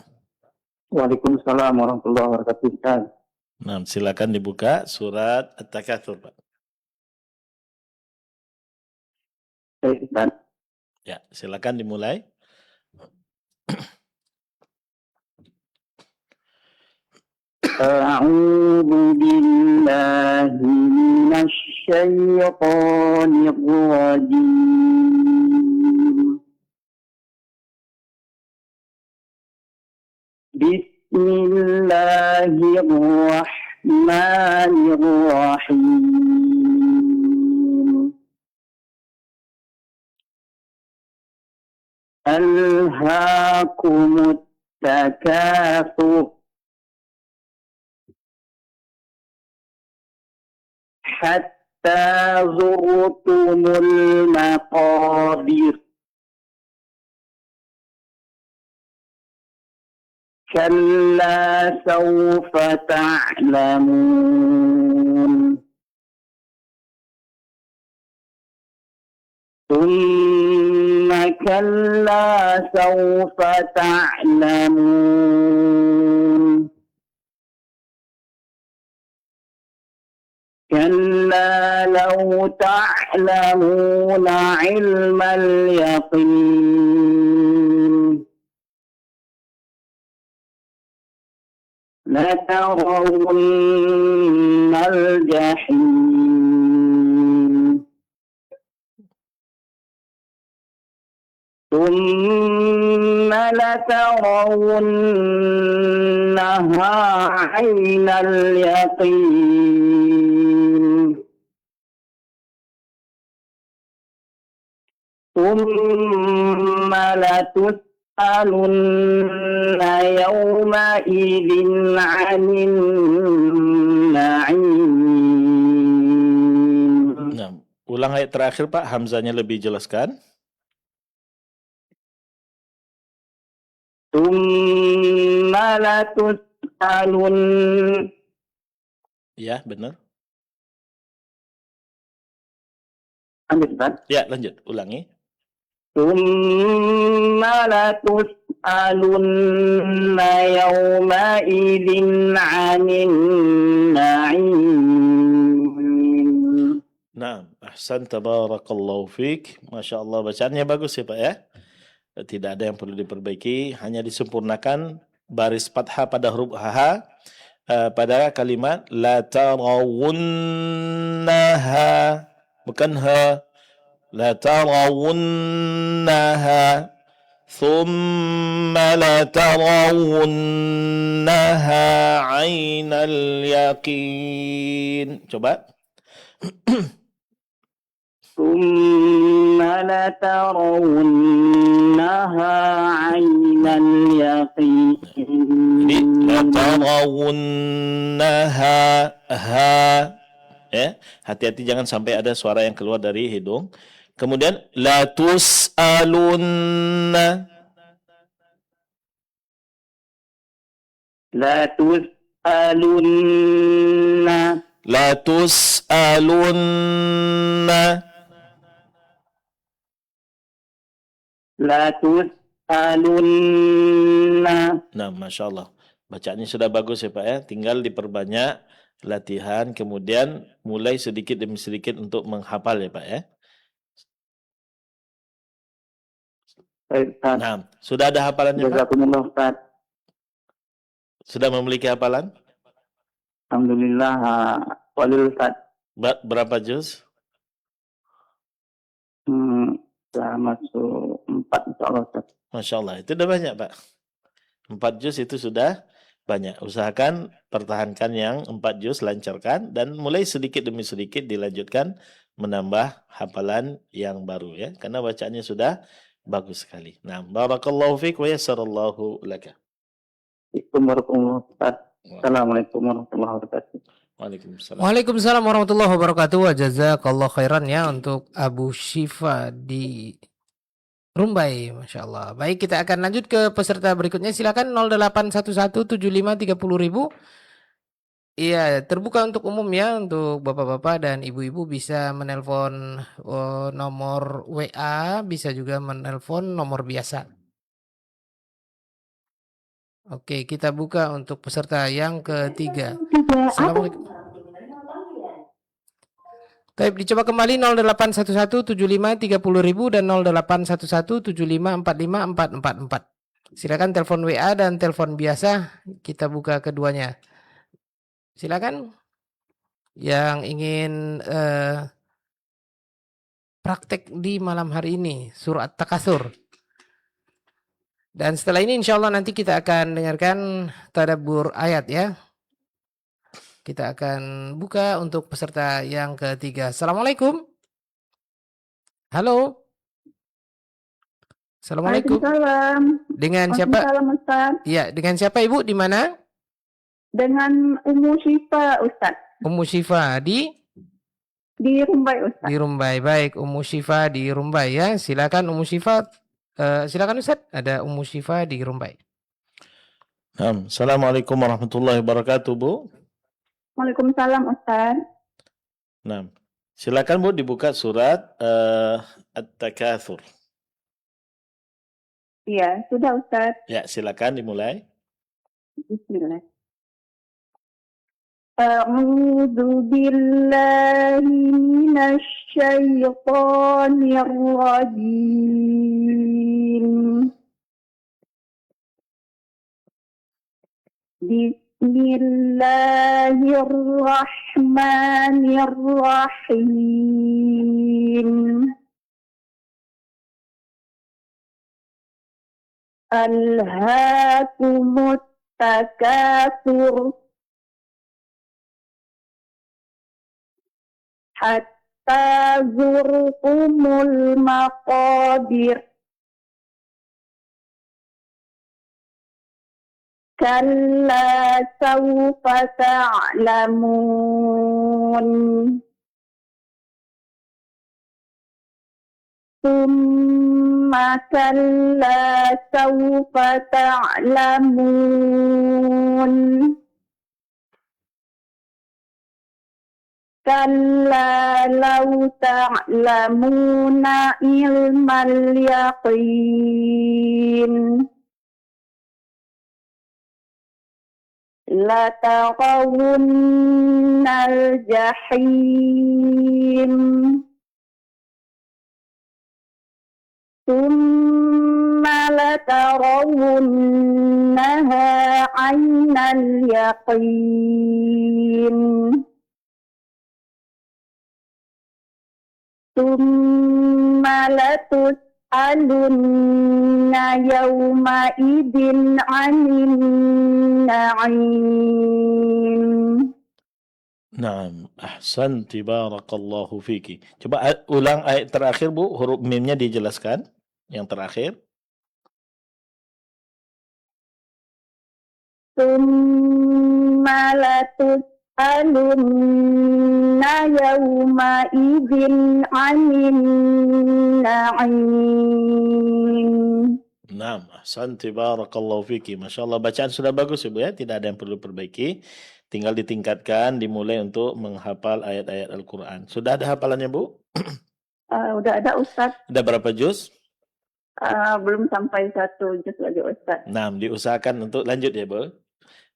Waalaikumsalam warahmatullahi wabarakatuh. Nah, silakan dibuka surat At-Takatsur Pak. Ya, silakan dimulai. A'udzu billahi minasy syaithanir rajim. Bismillahirrahmanirrahim. Alhaakumut takatsur حتى زرتم المقابر كلا سوف تعلمون ثم كلا سوف تعلمون كلا لو تعلمون علم اليقين لترون الجحيم ثم لترونها عين اليقين ثم لتسألن يومئذ عن النعيم. Nah, ulang ayat terakhir Pak, hamzanya lebih jelaskan. ثم لتسألن. Ya, benar. Lanjut, Ustaz. Ya, lanjut, ulangi. ثم لتسألن يومئذ عن النعيم. Nah, ahsan, tabarakallahu fiik. Masya Allah, bacaannya bagus ya Pak ya. Tidak ada yang perlu diperbaiki, hanya disempurnakan baris fathah pada huruf HH pada kalimat la tarawunnaha, bukan ha. La tarawunnaha thumma la tarawunnaha ainal yaqin. Coba. ثم لترونها عين اليقين. Jadi la tarawunnaha, ha, ya, hati-hati jangan sampai ada suara yang keluar dari hidung. Kemudian la tus'alunna, لا تسألن. la tus'alunna, لا تسألن. nah Masya Allah, bacaannya sudah bagus ya Pak ya, tinggal diperbanyak latihan, kemudian mulai sedikit demi sedikit untuk menghafal ya Pak ya. Baik, Ustaz. Nah, sudah ada hafalannya Pak? Jazakumullah, Ustaz. Sudah memiliki hafalan? Alhamdulillah, walil Ustaz. Berapa juz? Sudah masuk 4 insyaallah, Ustaz. Masya Allah, itu udah banyak Pak. 4 juz itu sudah banyak. Usahakan pertahankan yang 4 juz, lancarkan, dan mulai sedikit demi sedikit dilanjutkan menambah hafalan yang baru ya. Karena bacaannya sudah bagus sekali. Nah, barakallahu fiik wa yassarallahu laka. Assalamualaikum warahmatullahi wabarakatuh. Waalaikumsalam. Waalaikumsalam warahmatullahi wabarakatuh. Wa jazakallahu khairan ya untuk Abu Syifa di Rumbai, Masya Allah. Baik, kita akan lanjut ke peserta berikutnya. Silakan 08117530.000. Iya, terbuka untuk umum ya, untuk bapak-bapak dan ibu-ibu bisa menelpon nomor WA, bisa juga menelpon nomor biasa. Oke, kita buka untuk peserta yang ketiga. Assalamualaikum. Baik, dicoba kembali 08117530.000 dan 081175454444. Silakan telepon WA dan telepon biasa, kita buka keduanya. Silakan yang ingin praktek di malam hari ini surat Takasur. Dan setelah ini insya Allah nanti kita akan dengarkan tadabbur ayat ya. Kita akan buka untuk peserta yang ketiga. Assalamualaikum. Halo. Assalamualaikum. Waalaikumsalam. Dengan siapa? Waalaikumsalam, Ustaz. Iya, dengan siapa Ibu? Di mana? Dengan Ummu Syifa, Ustaz. Ummu Syifa di Di Rumbai Ustaz. Di Rumbai. Baik, Ummu Syifa di Rumbai ya. Silakan Ummu Syifa. Silakan Ustaz, ada Ummu Syifa di Rumbai. Assalamualaikum warahmatullahi wabarakatuh, Bu. Waalaikumsalam Ustaz. Nah, silakan Bu dibuka surat At-Takatsur. Iya, sudah Ustaz. Ya, silakan dimulai. Bismillah. A'udzu billahi minasy syaithanir rajim. Bismillahirrahmanirrahim. Alhaakumut takatsur hatta zurtumul maqabir. Kalla sawfa ta'lamun. Summa kalla sawfa ta'lamun. Kalla law ta'lamuna ilmal yaqin. Lataqawunnal jahim. Thumma latarawunnaha aynal yaqin. Thumma latus'alunna yawma idin 'anil na'im. Naam, ahsanti barakallahu fiki. Coba ulang ayat terakhir Bu, huruf mimnya dijelaskan. Yang terakhir. Tsumma latus'alunna yawma idzin 'anil na'im. Naam, ahsanti barakallahu fiki. Masya Allah, bacaan sudah bagus Ibu ya, tidak ada yang perlu perbaiki. Tinggal ditingkatkan, dimulai untuk menghafal ayat-ayat Al-Quran. Sudah ada hafalannya Bu? Udah ada Ustaz. Ada berapa juz? Belum sampai 1 juz lagi Ustaz. Nah, diusahakan untuk lanjut ya Bu.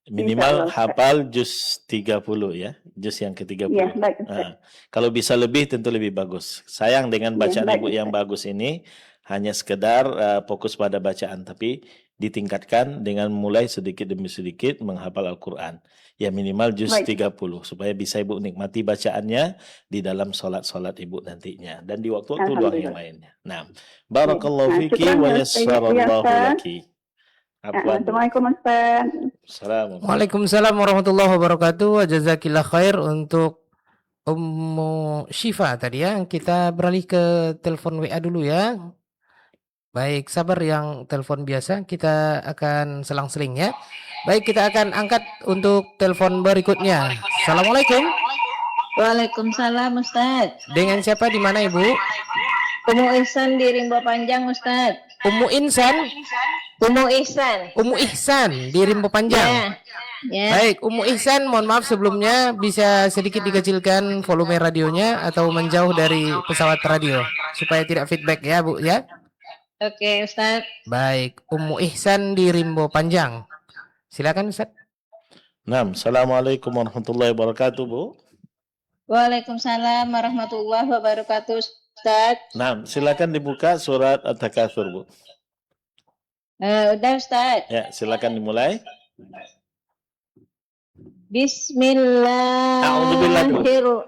Insya Minimal Allah, Ustaz. hafal juz 30 ya, juz yang ke-30. Iya, baik Ustaz. Kalau bisa lebih tentu lebih bagus. Sayang dengan bacaan baik, Ibu yang bagus ini hanya sekedar fokus pada bacaan, tapi ditingkatkan dengan mulai sedikit demi sedikit menghafal Al-Quran. Ya minimal juz Baik. 30 supaya bisa Ibu nikmati bacaannya di dalam sholat-sholat Ibu nantinya dan di waktu-waktu luang yang lainnya. Nah, barakallahu fiki syukran wa ya, Ustaz. yassarallahu Ustaz. laki. Afwan, Bu. Assalamualaikum Ustaz. Assalamualaikum. Waalaikumsalam warahmatullahi wabarakatuh. Wa jazakillah khair untuk Ummu Syifa tadi ya. Kita beralih ke telepon WA dulu ya. Baik, sabar yang telepon biasa. Kita akan selang-seling ya. Baik, kita akan angkat untuk telepon berikutnya. Assalamualaikum. Waalaikumsalam Ustaz. Dengan siapa di mana Ibu? Ummu Ihsan di Rimbo Panjang Ustaz. Ummu Insan, Ummu Ihsan. Ummu Ihsan di Rimbo Panjang. Ya. Baik, Ummu Ihsan, mohon maaf sebelumnya bisa sedikit dikecilkan volume radionya atau menjauh dari pesawat radio supaya tidak feedback ya Bu ya. Oke Ustaz. Baik, Ummu Ihsan di Rimbo Panjang. Silakan Ustaz. Nah, assalamualaikum warahmatullahi wabarakatuh Bu. Waalaikumsalam warahmatullahi wabarakatuh Ustaz. Nah, silakan dibuka surat At-Takatsur Bu. Udah Ustaz. Ya, silakan dimulai. Bismillahirrahmanirrahim.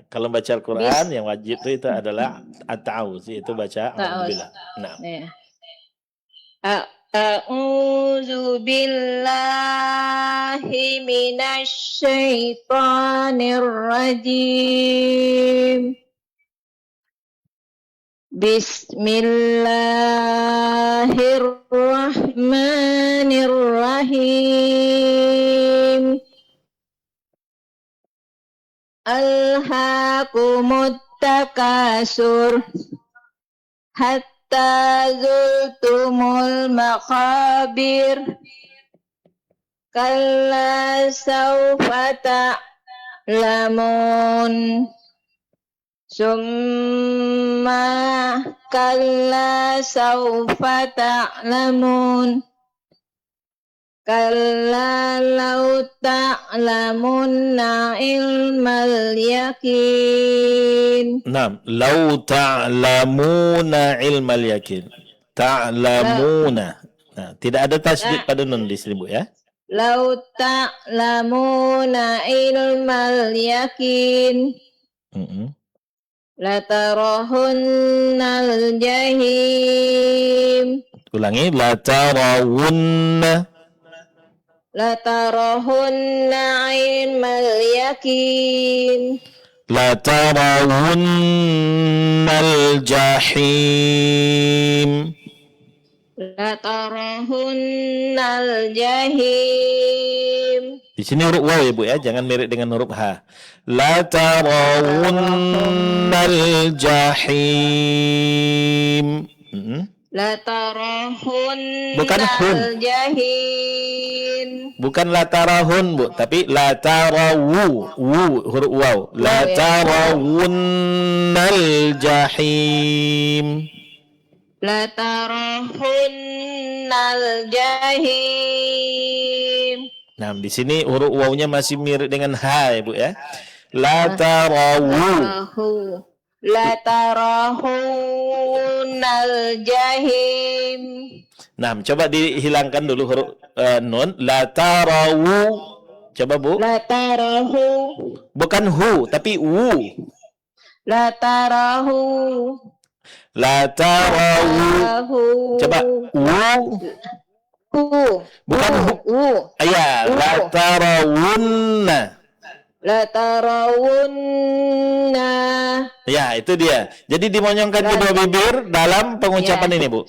Kalau baca Al-Quran yang wajib itu adalah at-ta'awuz, itu baca a'udzubillah. Nah. A'udzu billahi minasy syaithanir rajim. Bismillahirrahmanirrahim. Alhaakumut takasur hatta zultumul maqabir kalla sawfa ta'lamun summa kalla sawfa ta'lamun kalla law ta'lamunna ilmal yakin. Naam, lau ta'lamuna ilmal yakin. Ta'lamuna. Nah, tidak ada tasydid pada nun di sini, Bu ya. Law ta'lamuna ilmal yakin latarahunnal jahim. Ulangi, la tarawunna. Latarahunna ilmal yakin. La tarawunnal jahim. Latarahunnal jahim. Di sini huruf waw ya Bu ya, jangan mirip dengan huruf ha. La tarawunnal jahim. Latarahunnal Bukan hun. jahim. Bukan la tarahun, Bu, tapi la tarawu, huruf waw. La tarawunnal jahim. Latarahunnal jahim. Nah, di sini huruf wawnya masih mirip dengan ha ya Bu ya. La tarawu. Latarahunnal jahim. Nah, coba dihilangkan dulu huruf nun. La tarawu. Coba Bu. Latarahu. Bukan hu, tapi wu. Latarahu. La tarawu. Coba wu. Bukan hu. Ya, la tarawunna. Latarawunna. Ya, itu dia. Jadi dimonyongkan kedua bibir dalam pengucapan ini, Bu.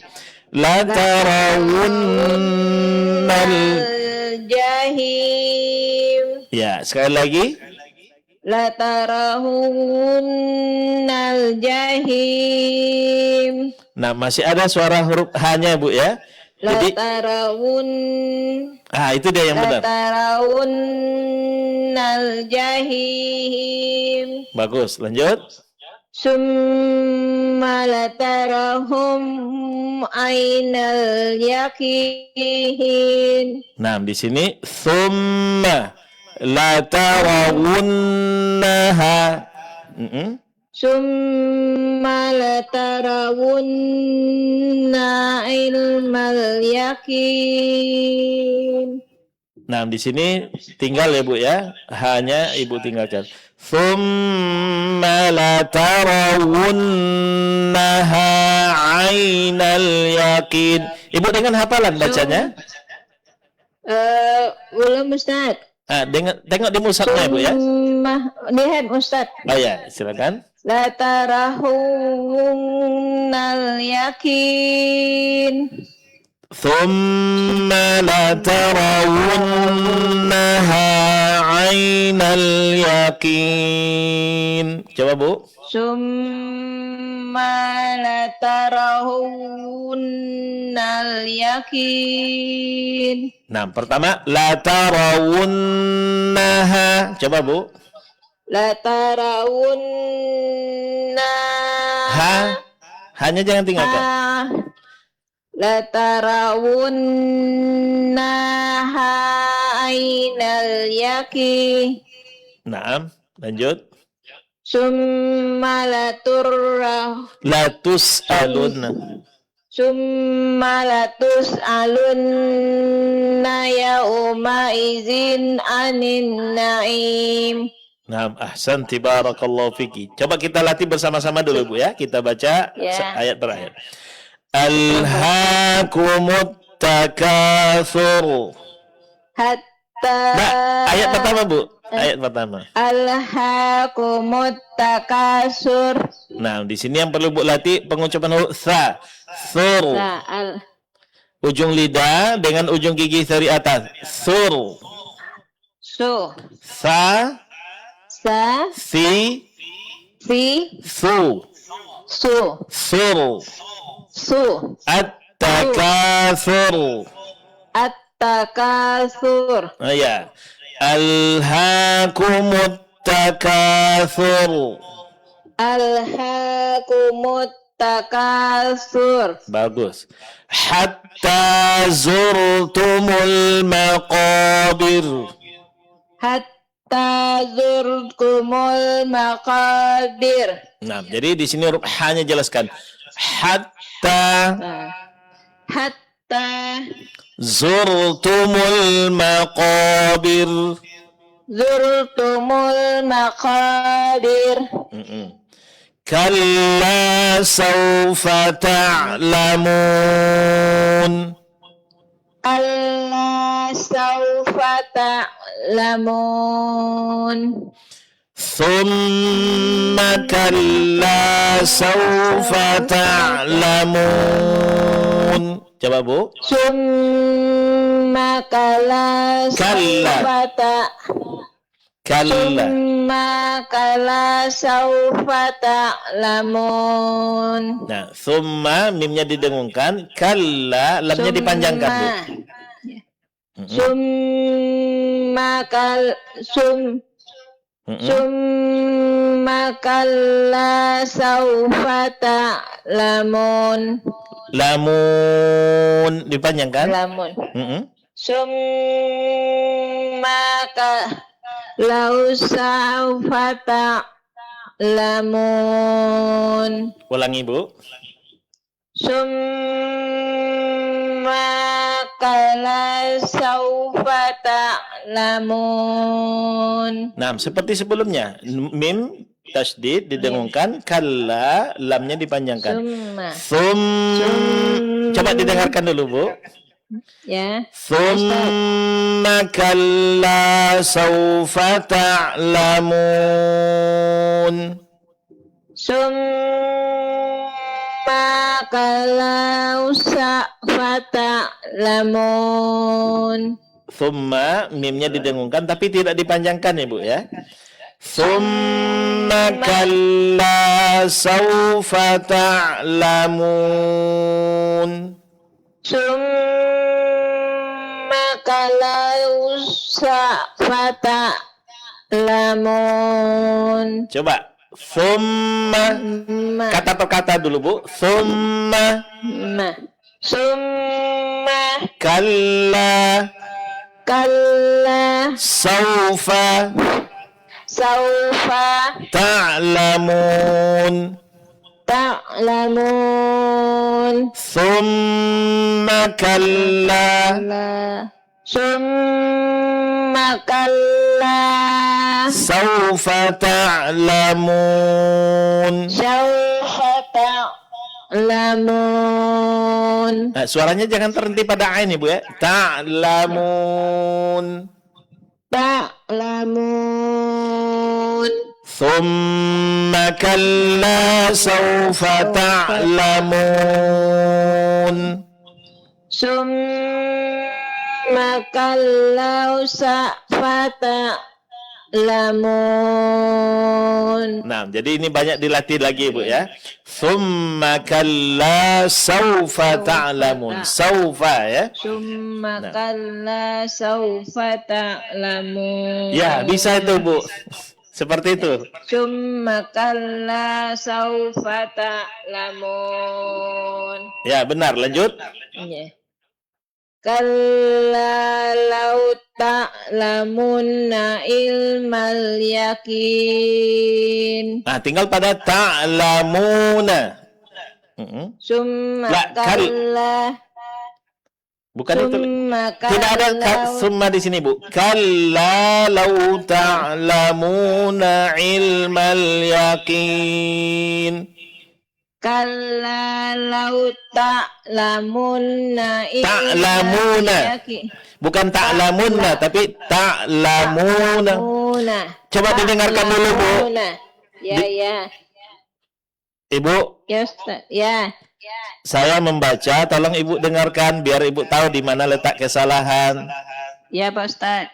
La tarawunnal jahim. Ya, sekali lagi. Latarahunnal jahim. Nah, masih ada suara huruf H-nya, Bu ya. Jadi itu dia yang benar. Latarawunnal jahim. Bagus, lanjut. Summa latarahum ainal yakin. Nah, di sini summa la tarawunnaha. Summa latarawunna ilmal yakin. Nah, di sini tinggal ya Bu ya. Hanya Ibu tinggalkan. Summa latarawunnaha ainal yakin. Ibu dengan hafalan bacanya? Belum Ustaz. Tengok di musafnya Bu ya. Lihat Ustaz. Oh ya, silakan. Latarahunnal yakin. Thumma latarawunnaha ainal yakin. Coba Bu. Summa latarawunnal yakin. Nah, pertama latarawunnaha. Coba Bu. Latarawunnaha. Hanya jangan tinggalkan. Latarawunnaha ainal yakin. Naam, lanjut. Summa Latus'alunna. Summa latus'alunna yauma izin anin na'im. Naam, ahsanti barakallahu fiki. Coba kita latih bersama-sama dulu Bu ya. Kita baca ayat per ayat. Alhaakumut takatsur. Ayat pertama Bu. Ayat pertama. Alhaakumut takasur. Nah, di sini yang perlu Bu latih pengucapan huruf sa. Sur. Ujung lidah dengan ujung gigi dari atas. Sur. Su. Sa. Sa. Thi. Si. Thu. Su. Thur. Su. At-takathur. At-takasur. Ya. Alhaakumut takathur. Alhaakumut takasur. Bagus. Hatta zurtumul maqabir. Hatta zurtumul maqabir. Nah, jadi di sini huruf H-nya jelaskan. Hatta Nah. Hatta zurtumul maqabir. zurtumul maqabir. Kalla sawfa ta'lamun. Allah sawfa ta'lamun. Thumma kalla sawfa ta'lamun. Coba Bu. Summa kala sawfa Kalla. Summa kala sawfa ta'lamun. Nah, thumma mimnya didengungkan, kalla lamnya dipanjangkan, Bu. Summa kalla sawfa ta'lamun. Lamun dipanjangkan. Lamun. Summa kalau sawfa ta'lamun. Ulangi, Bu. Summa kala sawfa ta'lamun. Nah, seperti sebelumnya, mim tasdid didengungkan, kalla lamnya dipanjangkan. Coba didengarkan dulu, Bu. Ya. Thumma kalla sawfa ta'lamun. Summa kalau sawfa ta'lamun. Thumma mimnya didengungkan tapi tidak dipanjangkan, Ibu ya. Thumma kalla sawfa ta'lamun. Summa kalau sawfa ta'lamun. Coba. Thumma. Kata per kata dulu, Bu. Thumma. Summa Kalla. kalla Sawfa. Ta'lamun. Thumma kalla. Summa kalla Sawfa ta'lamun. Nah, suaranya jangan terhenti pada ain, Ibu ya. Ta'lamun. Thumma kalla sawfa ta'lamun. Summa kalla sawfa ta'lamun. Nah, jadi ini banyak dilatih lagi, Bu ya. Thumma kalla sawfa ta'lamun. Sawfa ya. Summa kalla sawfa ta'lamun. Ya, bisa itu, Bu. Seperti itu. Summa kalla sawfa ta'lamun. Ya, benar. Lanjut. Ya. Kalla law ta'lamunna ilmal yakin. Nah, tinggal pada ta'lamuna. Summa La, kalla. Bukan itu. Summa Tidak ada summa di sini, Bu. Kalla law ta'lamuna ilmal yakin. Kalla law ta'lamunna Ta'lamuna. Bukan ta'lamunna, tapi ta'lamuna. Coba didengarkan dulu, Bu. Ya. Ibu. Ya, Ustaz. Ya. Saya membaca, tolong Ibu dengarkan biar Ibu tahu di mana letak kesalahan. Ya, Pak Ustaz.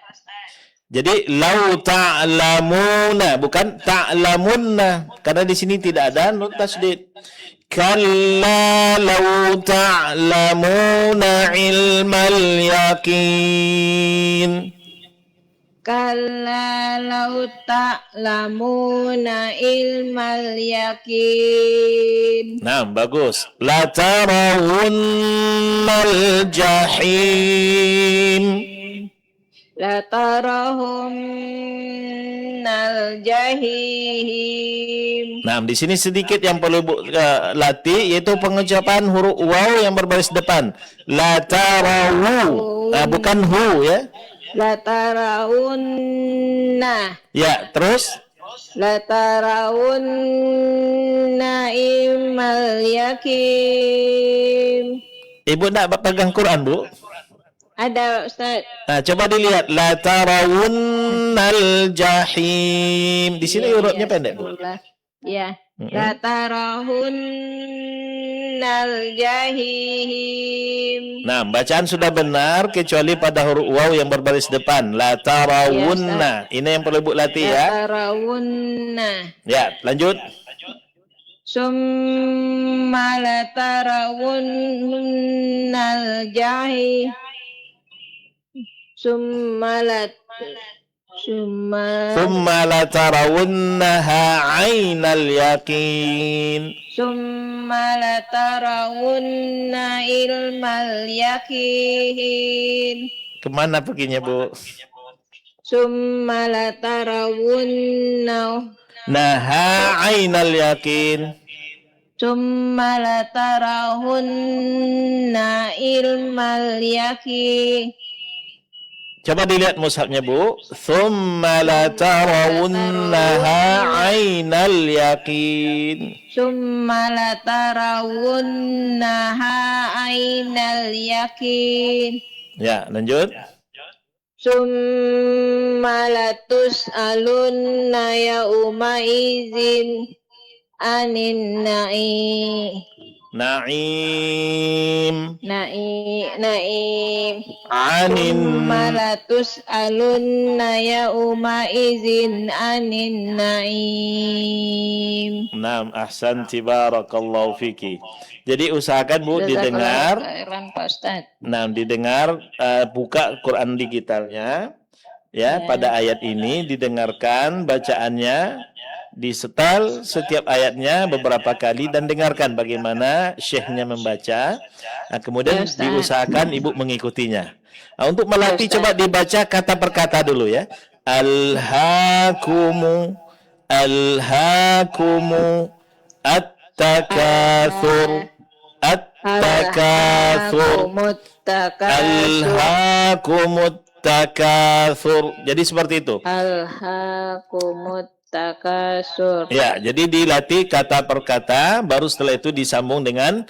Jadi lau ta'lamuna bukan ta'lamunna karena di sini tidak ada nun tasydid. Kalla lau ta'lamuna ilmal yaqin. Kalla lau ta'lamuna ilmal yakin. Nah, bagus. La tarawunnal jahim. La tarahunnal jahim. Nah, di sini sedikit yang perlu latih yaitu pengucapan huruf waw yang berbaris depan. La tarawu. Bukan hu ya. La tarawunna. Ya, terus La tarawunna ilmal yakin. Ibu nak pegang Quran, Bu? Ada Ustaz. Nah, coba dilihat la tarawunnal jahim. Di sini hurufnya pendek, Bu. Ya. La tarahunnal jahim. Nah, bacaan sudah benar kecuali pada huruf waw yang berbaris depan. La tarawunna. Ini yang perlu Ibu latih ya. La tarawunna. Ya, lanjut. Summa la tarawunnal jahim. Summa la tarawunnaha ainal yaqin. Summa la tarawunna ilmal yakin. Kemana perginya, Bu? Summa la tarawunna. Naha ainal yaqin. Summa la tarawunna ilmal yakin. Coba dilihat mushafnya, Bu. Tsumma la tarawunnaha ainal yaqin. Summa la tarawunnaha ainal yakin. Ya, lanjut. Summa la tus'alunna yauma izin anin Naim. Naim. Anin. Summa la tus'alunna yauma izin anin naim. Naam, ahsanti barakallahu fiki. Jadi usahakan, Bu, didengar. Nah, didengar, buka Quran digitalnya. Ya, pada ayat ini didengarkan bacaannya, disetel setiap ayatnya beberapa kali dan dengarkan bagaimana syekhnya membaca. Nah, kemudian diusahakan Ibu mengikutinya. Nah, untuk melatih coba dibaca kata per kata dulu ya. Alhaakumu at-takatsur alhaakumut takatsur. Jadi seperti itu. Alhaakumut takasur. Ya, jadi dilatih kata per kata, baru setelah itu disambung dengan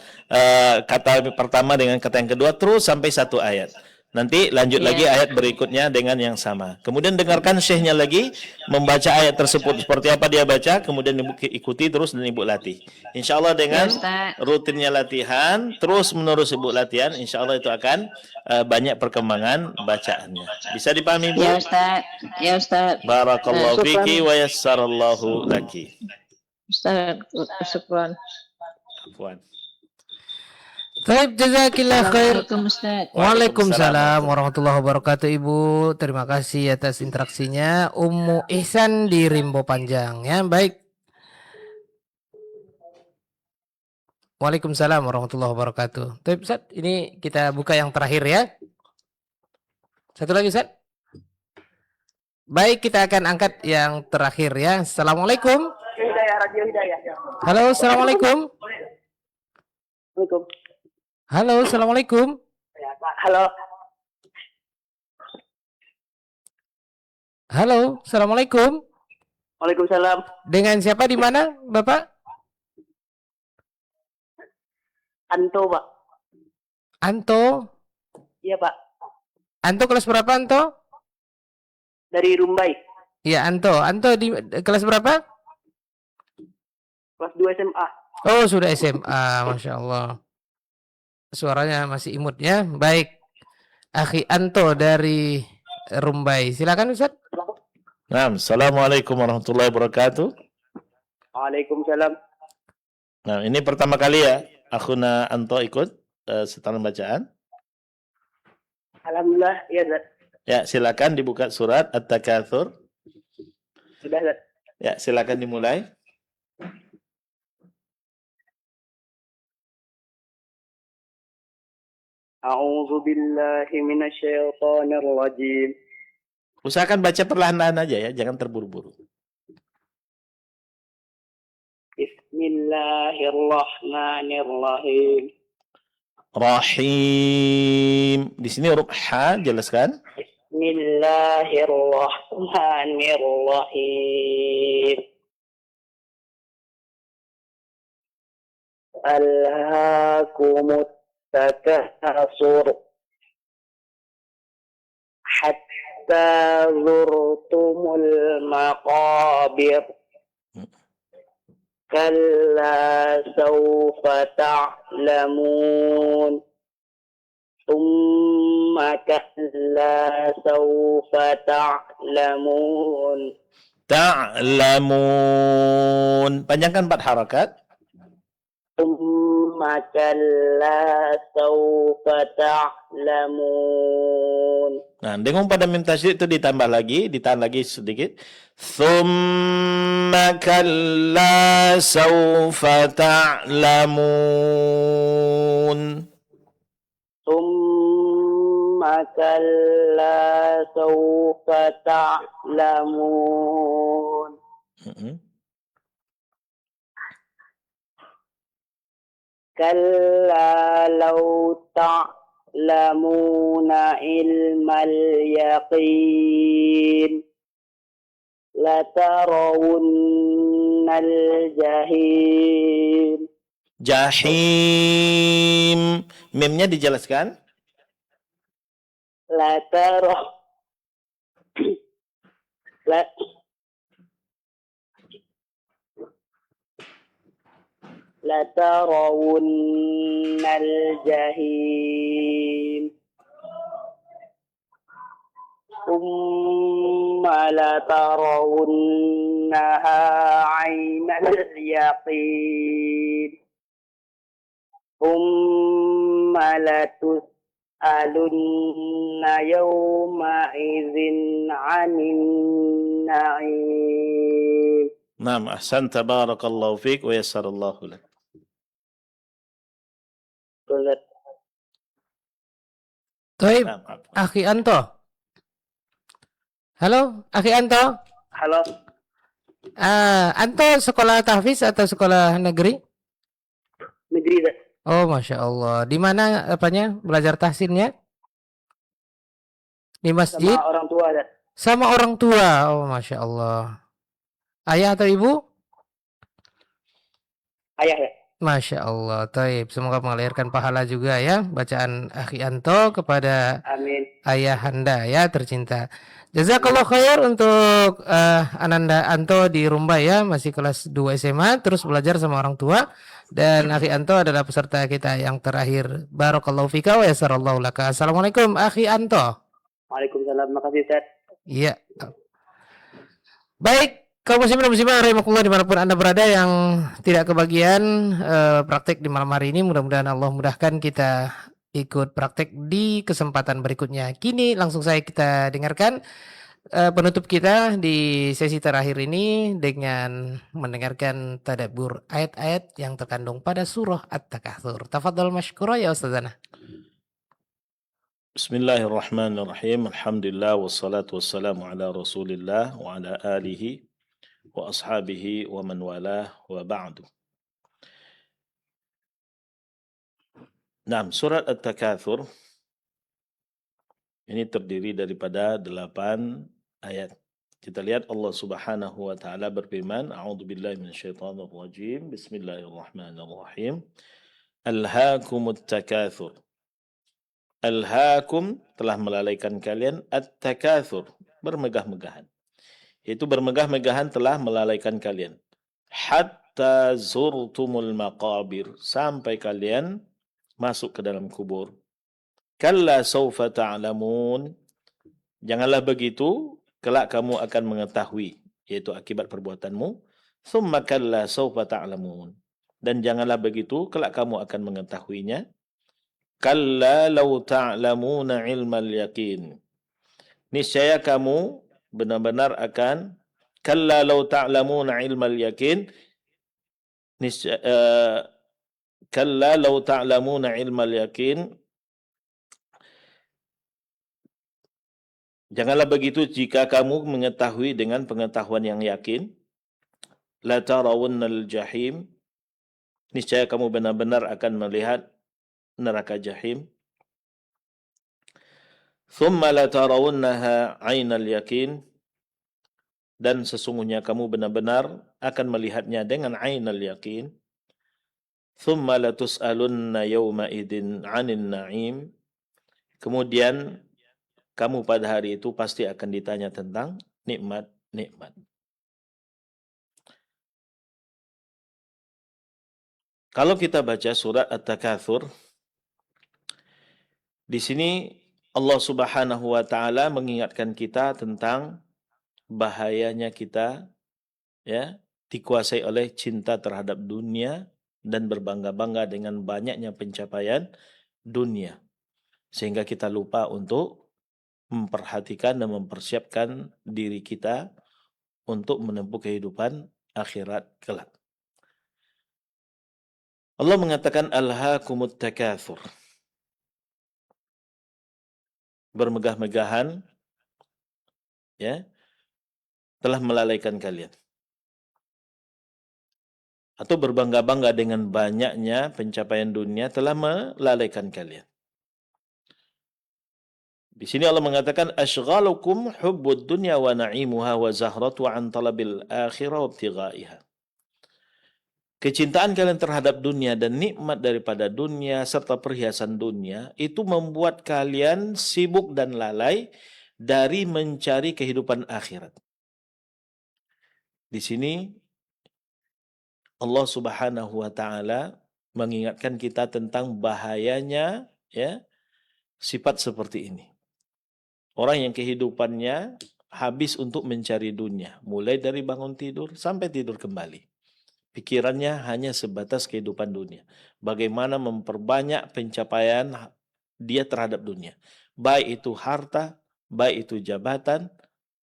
kata pertama dengan kata yang kedua, terus sampai satu ayat. Nanti lanjut lagi ayat berikutnya dengan yang sama. Kemudian dengarkan syekhnya lagi membaca ayat tersebut seperti apa dia baca, kemudian Ibu ikuti terus dan Ibu latih. Insya Allah dengan rutinnya latihan, terus menerus Ibu latihan, insya Allah itu akan banyak perkembangan bacaannya. Bisa dipahami, Bu? Ya Ustaz. Ya Ustaz. Barakallahu fiki wa yassarallahu laki. Ustaz, syukran. Afwan. Baik, jazakillah khair. Waalaikumsalam warahmatullahi wabarakatuh, Ibu. Terima kasih atas interaksinya. Ummu Ihsan di Rimbo Panjang ya. Baik. Waalaikumsalam warahmatullahi wabarakatuh. Baik, Ustaz, ini kita buka yang terakhir ya. Satu lagi, Ustaz. Baik, kita akan angkat yang terakhir ya. Assalamualaikum. Halo, assalamualaikum. Halo, assalamualaikum. Halo. Halo, assalamualaikum. Waalaikumsalam. Dengan siapa di mana, Bapak? Anto, Pak. Anto. Iya, Pak. Anto kelas berapa, Anto? Dari Rumbai. Iya, Anto. Anto di kelas berapa? Kelas 2 SMA. Oh, sudah SMA, Masya Allah. Suaranya masih imut ya. Baik. Akhi Anto dari Rumbai. Silakan, Ustaz. Nah, Assalamualaikum warahmatullahi wabarakatuh. Waalaikumsalam. Nah, ini pertama kali ya Akhuna Anto ikut setelah bacaan. Alhamdulillah, ya Zat. Ya, silakan dibuka surat At-Takatsur. Sudah Zat. Ya, silakan dimulai. A'udzu billahi minasyaitonir rajim. Usahakan baca perlahan-lahan aja ya, jangan terburu-buru. Bismillahirrahmanirrahim. Rahim. Di sini huruf ha, jelaskan. Bismillahirrahmanirrahim. Alhaakumut takatsur hatta zurtumul maqabir. Kalla sawfa ta'lamun. Thumma kalla sawfa ta'lamun. Ta'lamun. Panjangkan 4 harakat. Thumma kalla sawfa ta'lamun. Nah, dengung pada mim tasydid itu ditambah lagi, ditahan lagi sedikit. Tsumma kalla sawfa ta'lamun. Thumma kalla sawfa ta'lamun. Kalla law ta'lamuna ilmal yaqin latarawunnal jahim. Jahim. Mimnya dijelaskan. Latarawunnal jahim. Thumma latarawunnaha 'ainal yaqin. Thumma latus'alunna yawma idzin 'anin na'im. Naam, ahsanta barakallahu fiik wa yassarallahu lak. Taib, Naam, Akhi Anto. Halo, Akhi Anto. Halo, Anto sekolah tahfiz atau sekolah negeri? negeri Zat. Oh, Masya Allah. Di mana apanya belajar tahsinnya? Di masjid? Sama orang tua Zat. Sama orang tua. Oh, Masya Allah. Ayah atau ibu? Ayah ya. Masya Allah. Taib. Semoga mengalirkan pahala juga ya. Bacaan Akhi Anto kepada Amin. ayahanda ya tercinta. Jazakallah khair untuk Ananda Anto di Rumbai ya. Masih kelas 2 SMA. Terus belajar sama orang tua. Dan Akhi Anto adalah peserta kita yang terakhir. Barakallahu fika wa yassarallahu laka. Assalamualaikum Akhi Anto. Waalaikumsalam. Makasih Zat. Iya. Baik. Kaum muslimin dan muslimat rahimakumullah dimanapun Anda berada yang tidak kebagian praktek di malam hari ini, mudah-mudahan Allah mudahkan kita ikut praktek di kesempatan berikutnya. Kini langsung saya kita dengarkan penutup kita di sesi terakhir ini dengan mendengarkan tadabbur ayat-ayat yang terkandung pada surah At-Takatsur. Tafadhal masykura ya Ustazana. Bismillahirrahmanirrahim. Alhamdulillah wassalatu wassalamu ala Rasulillah wa ala alihi wa ashabihi wa man walah wa ba'du. Nah, surat At-Takatsur ini terdiri daripada 8 ayat. Kita lihat Allah Subhanahu wa taala berfirman, A'udzubillahi minasyaitonir rajim. Bismillahirrahmanirrahim. Alhaakumut takatsur. Alhaakum telah melalaikan kalian at-takatsur, bermegah-megahan. Itu bermegah-megahan telah melalaikan kalian. Hatta zurtumul maqabir, sampai kalian masuk ke dalam kubur. Kalla sawfa ta'lamun, janganlah begitu, kelak kamu akan mengetahui, yaitu akibat perbuatanmu. Tsumma kalla sawfa ta'lamun. Dan janganlah begitu, kelak kamu akan mengetahuinya. Kalla law ta'lamuna ilmal yaqin. Niscaya kamu benar-benar akan, kalla law ta'lamuna ilmal yaqin, kalla law ta'lamuna ilmal yaqin. Janganlah begitu jika kamu mengetahui dengan pengetahuan yang yakin. La tarawunnal jahim. Niscaya kamu benar-benar akan melihat neraka jahim. Thumma la tarawunnaha 'ainal yaqin. Dan sesungguhnya kamu benar-benar akan melihatnya dengan 'ainal yaqin. Thumma la tus'alunna yawma idzin 'anil na'im. Kemudian kamu pada hari itu pasti akan ditanya tentang nikmat-nikmat. Kalau kita baca surat At-Takatsur, di sini Allah Subhanahu wa taala mengingatkan kita tentang bahayanya kita dikuasai oleh cinta terhadap dunia dan berbangga-bangga dengan banyaknya pencapaian dunia, sehingga kita lupa untuk memperhatikan dan mempersiapkan diri kita untuk menempuh kehidupan akhirat kelak. Allah mengatakan alhaakumut takatsur. Bermegah-megahan telah melalaikan kalian. Atau berbangga-bangga dengan banyaknya pencapaian dunia telah melalaikan kalian. Di sini Allah mengatakan asyghalukum hubbud dunya wa na'imuha wa zahratu an talabil akhirah wa ibtighaiha. Kecintaan kalian terhadap dunia dan nikmat daripada dunia serta perhiasan dunia itu membuat kalian sibuk dan lalai dari mencari kehidupan akhirat. Di sini Allah Subhanahu wa taala mengingatkan kita tentang bahayanya sifat seperti ini. Orang yang kehidupannya habis untuk mencari dunia, mulai dari bangun tidur sampai tidur kembali. Pikirannya hanya sebatas kehidupan dunia. Bagaimana memperbanyak pencapaian dia terhadap dunia. Baik itu harta, baik itu jabatan,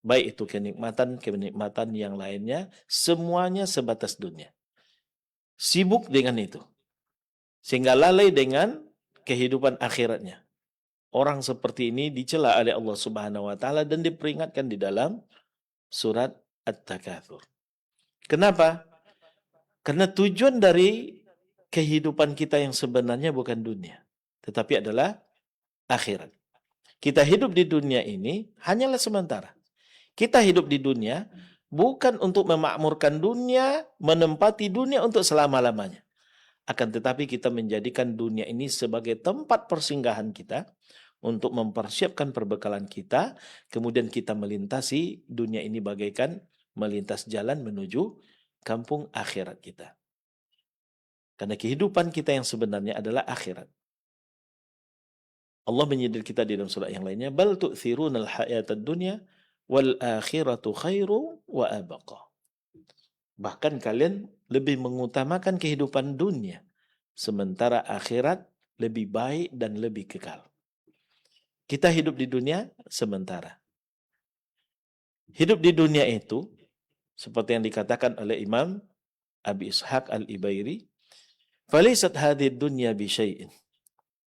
baik itu kenikmatan yang lainnya, semuanya sebatas dunia. Sibuk dengan itu. Sehingga lalai dengan kehidupan akhiratnya. Orang seperti ini dicela oleh Allah Subhanahu wa taala dan diperingatkan di dalam surat At-Takatsur. Kenapa? Karena tujuan dari kehidupan kita yang sebenarnya bukan dunia, tetapi adalah akhirat. Kita hidup di dunia ini hanyalah sementara. Kita hidup di dunia bukan untuk memakmurkan dunia, menempati dunia untuk selama-lamanya. Akan tetapi kita menjadikan dunia ini sebagai tempat persinggahan kita untuk mempersiapkan perbekalan kita, kemudian kita melintasi dunia ini bagaikan melintas jalan menuju kampung akhirat kita. Karena kehidupan kita yang sebenarnya adalah akhirat. Allah menyindir kita di dalam surah yang lainnya, bal tu'thirunal hayatad dunya wal akhiratu khairu wa abqa. Bahkan kalian lebih mengutamakan kehidupan dunia, sementara akhirat lebih baik dan lebih kekal. Kita hidup di dunia sementara. Hidup di dunia itu, seperti yang dikatakan oleh Imam Abi Ishaq Al-Ibairi, falaysat hadhihi dunya bi syai'in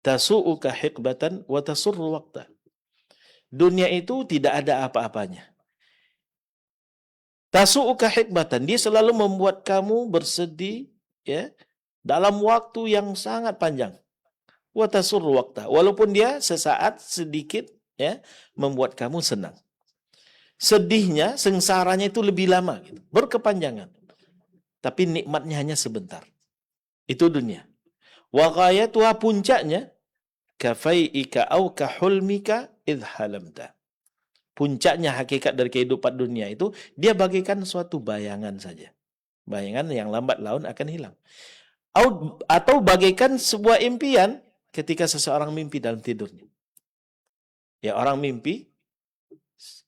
tasu'uka hiqbatan wa tasurru waqta. Dunia itu tidak ada apa-apanya. Tasu'uka hiqbatan, dia selalu membuat kamu bersedih dalam waktu yang sangat panjang. Wa tasurru waqta, walaupun dia sesaat sedikit membuat kamu senang. Sedihnya, sengsaranya itu lebih lama, berkepanjangan. Tapi nikmatnya hanya sebentar. Itu dunia. Wa ghayatuha, puncaknya, kafai'ika au kahulmika idh halamta. Puncaknya hakikat dari kehidupan dunia itu, dia bagaikan suatu bayangan saja. Bayangan yang lambat laun akan hilang. Atau bagaikan sebuah impian ketika seseorang mimpi dalam tidurnya. Ya, orang mimpi,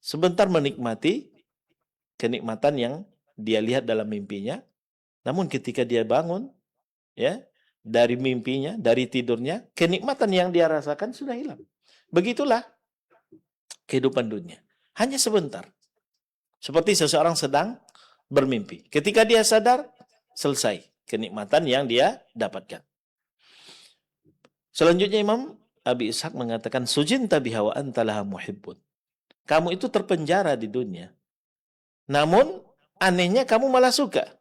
Sebentar menikmati kenikmatan yang dia lihat dalam mimpinya, namun ketika dia bangun, ya, dari mimpinya, dari tidurnya, kenikmatan yang dia rasakan sudah hilang. Begitulah kehidupan dunia. Hanya sebentar. Seperti seseorang sedang bermimpi. Ketika dia sadar, selesai kenikmatan yang dia dapatkan. Selanjutnya Imam Abi Ishaq mengatakan, sujinta biha wa anta laha muhibbun. Kamu itu terpenjara di dunia. Namun, anehnya kamu malah suka.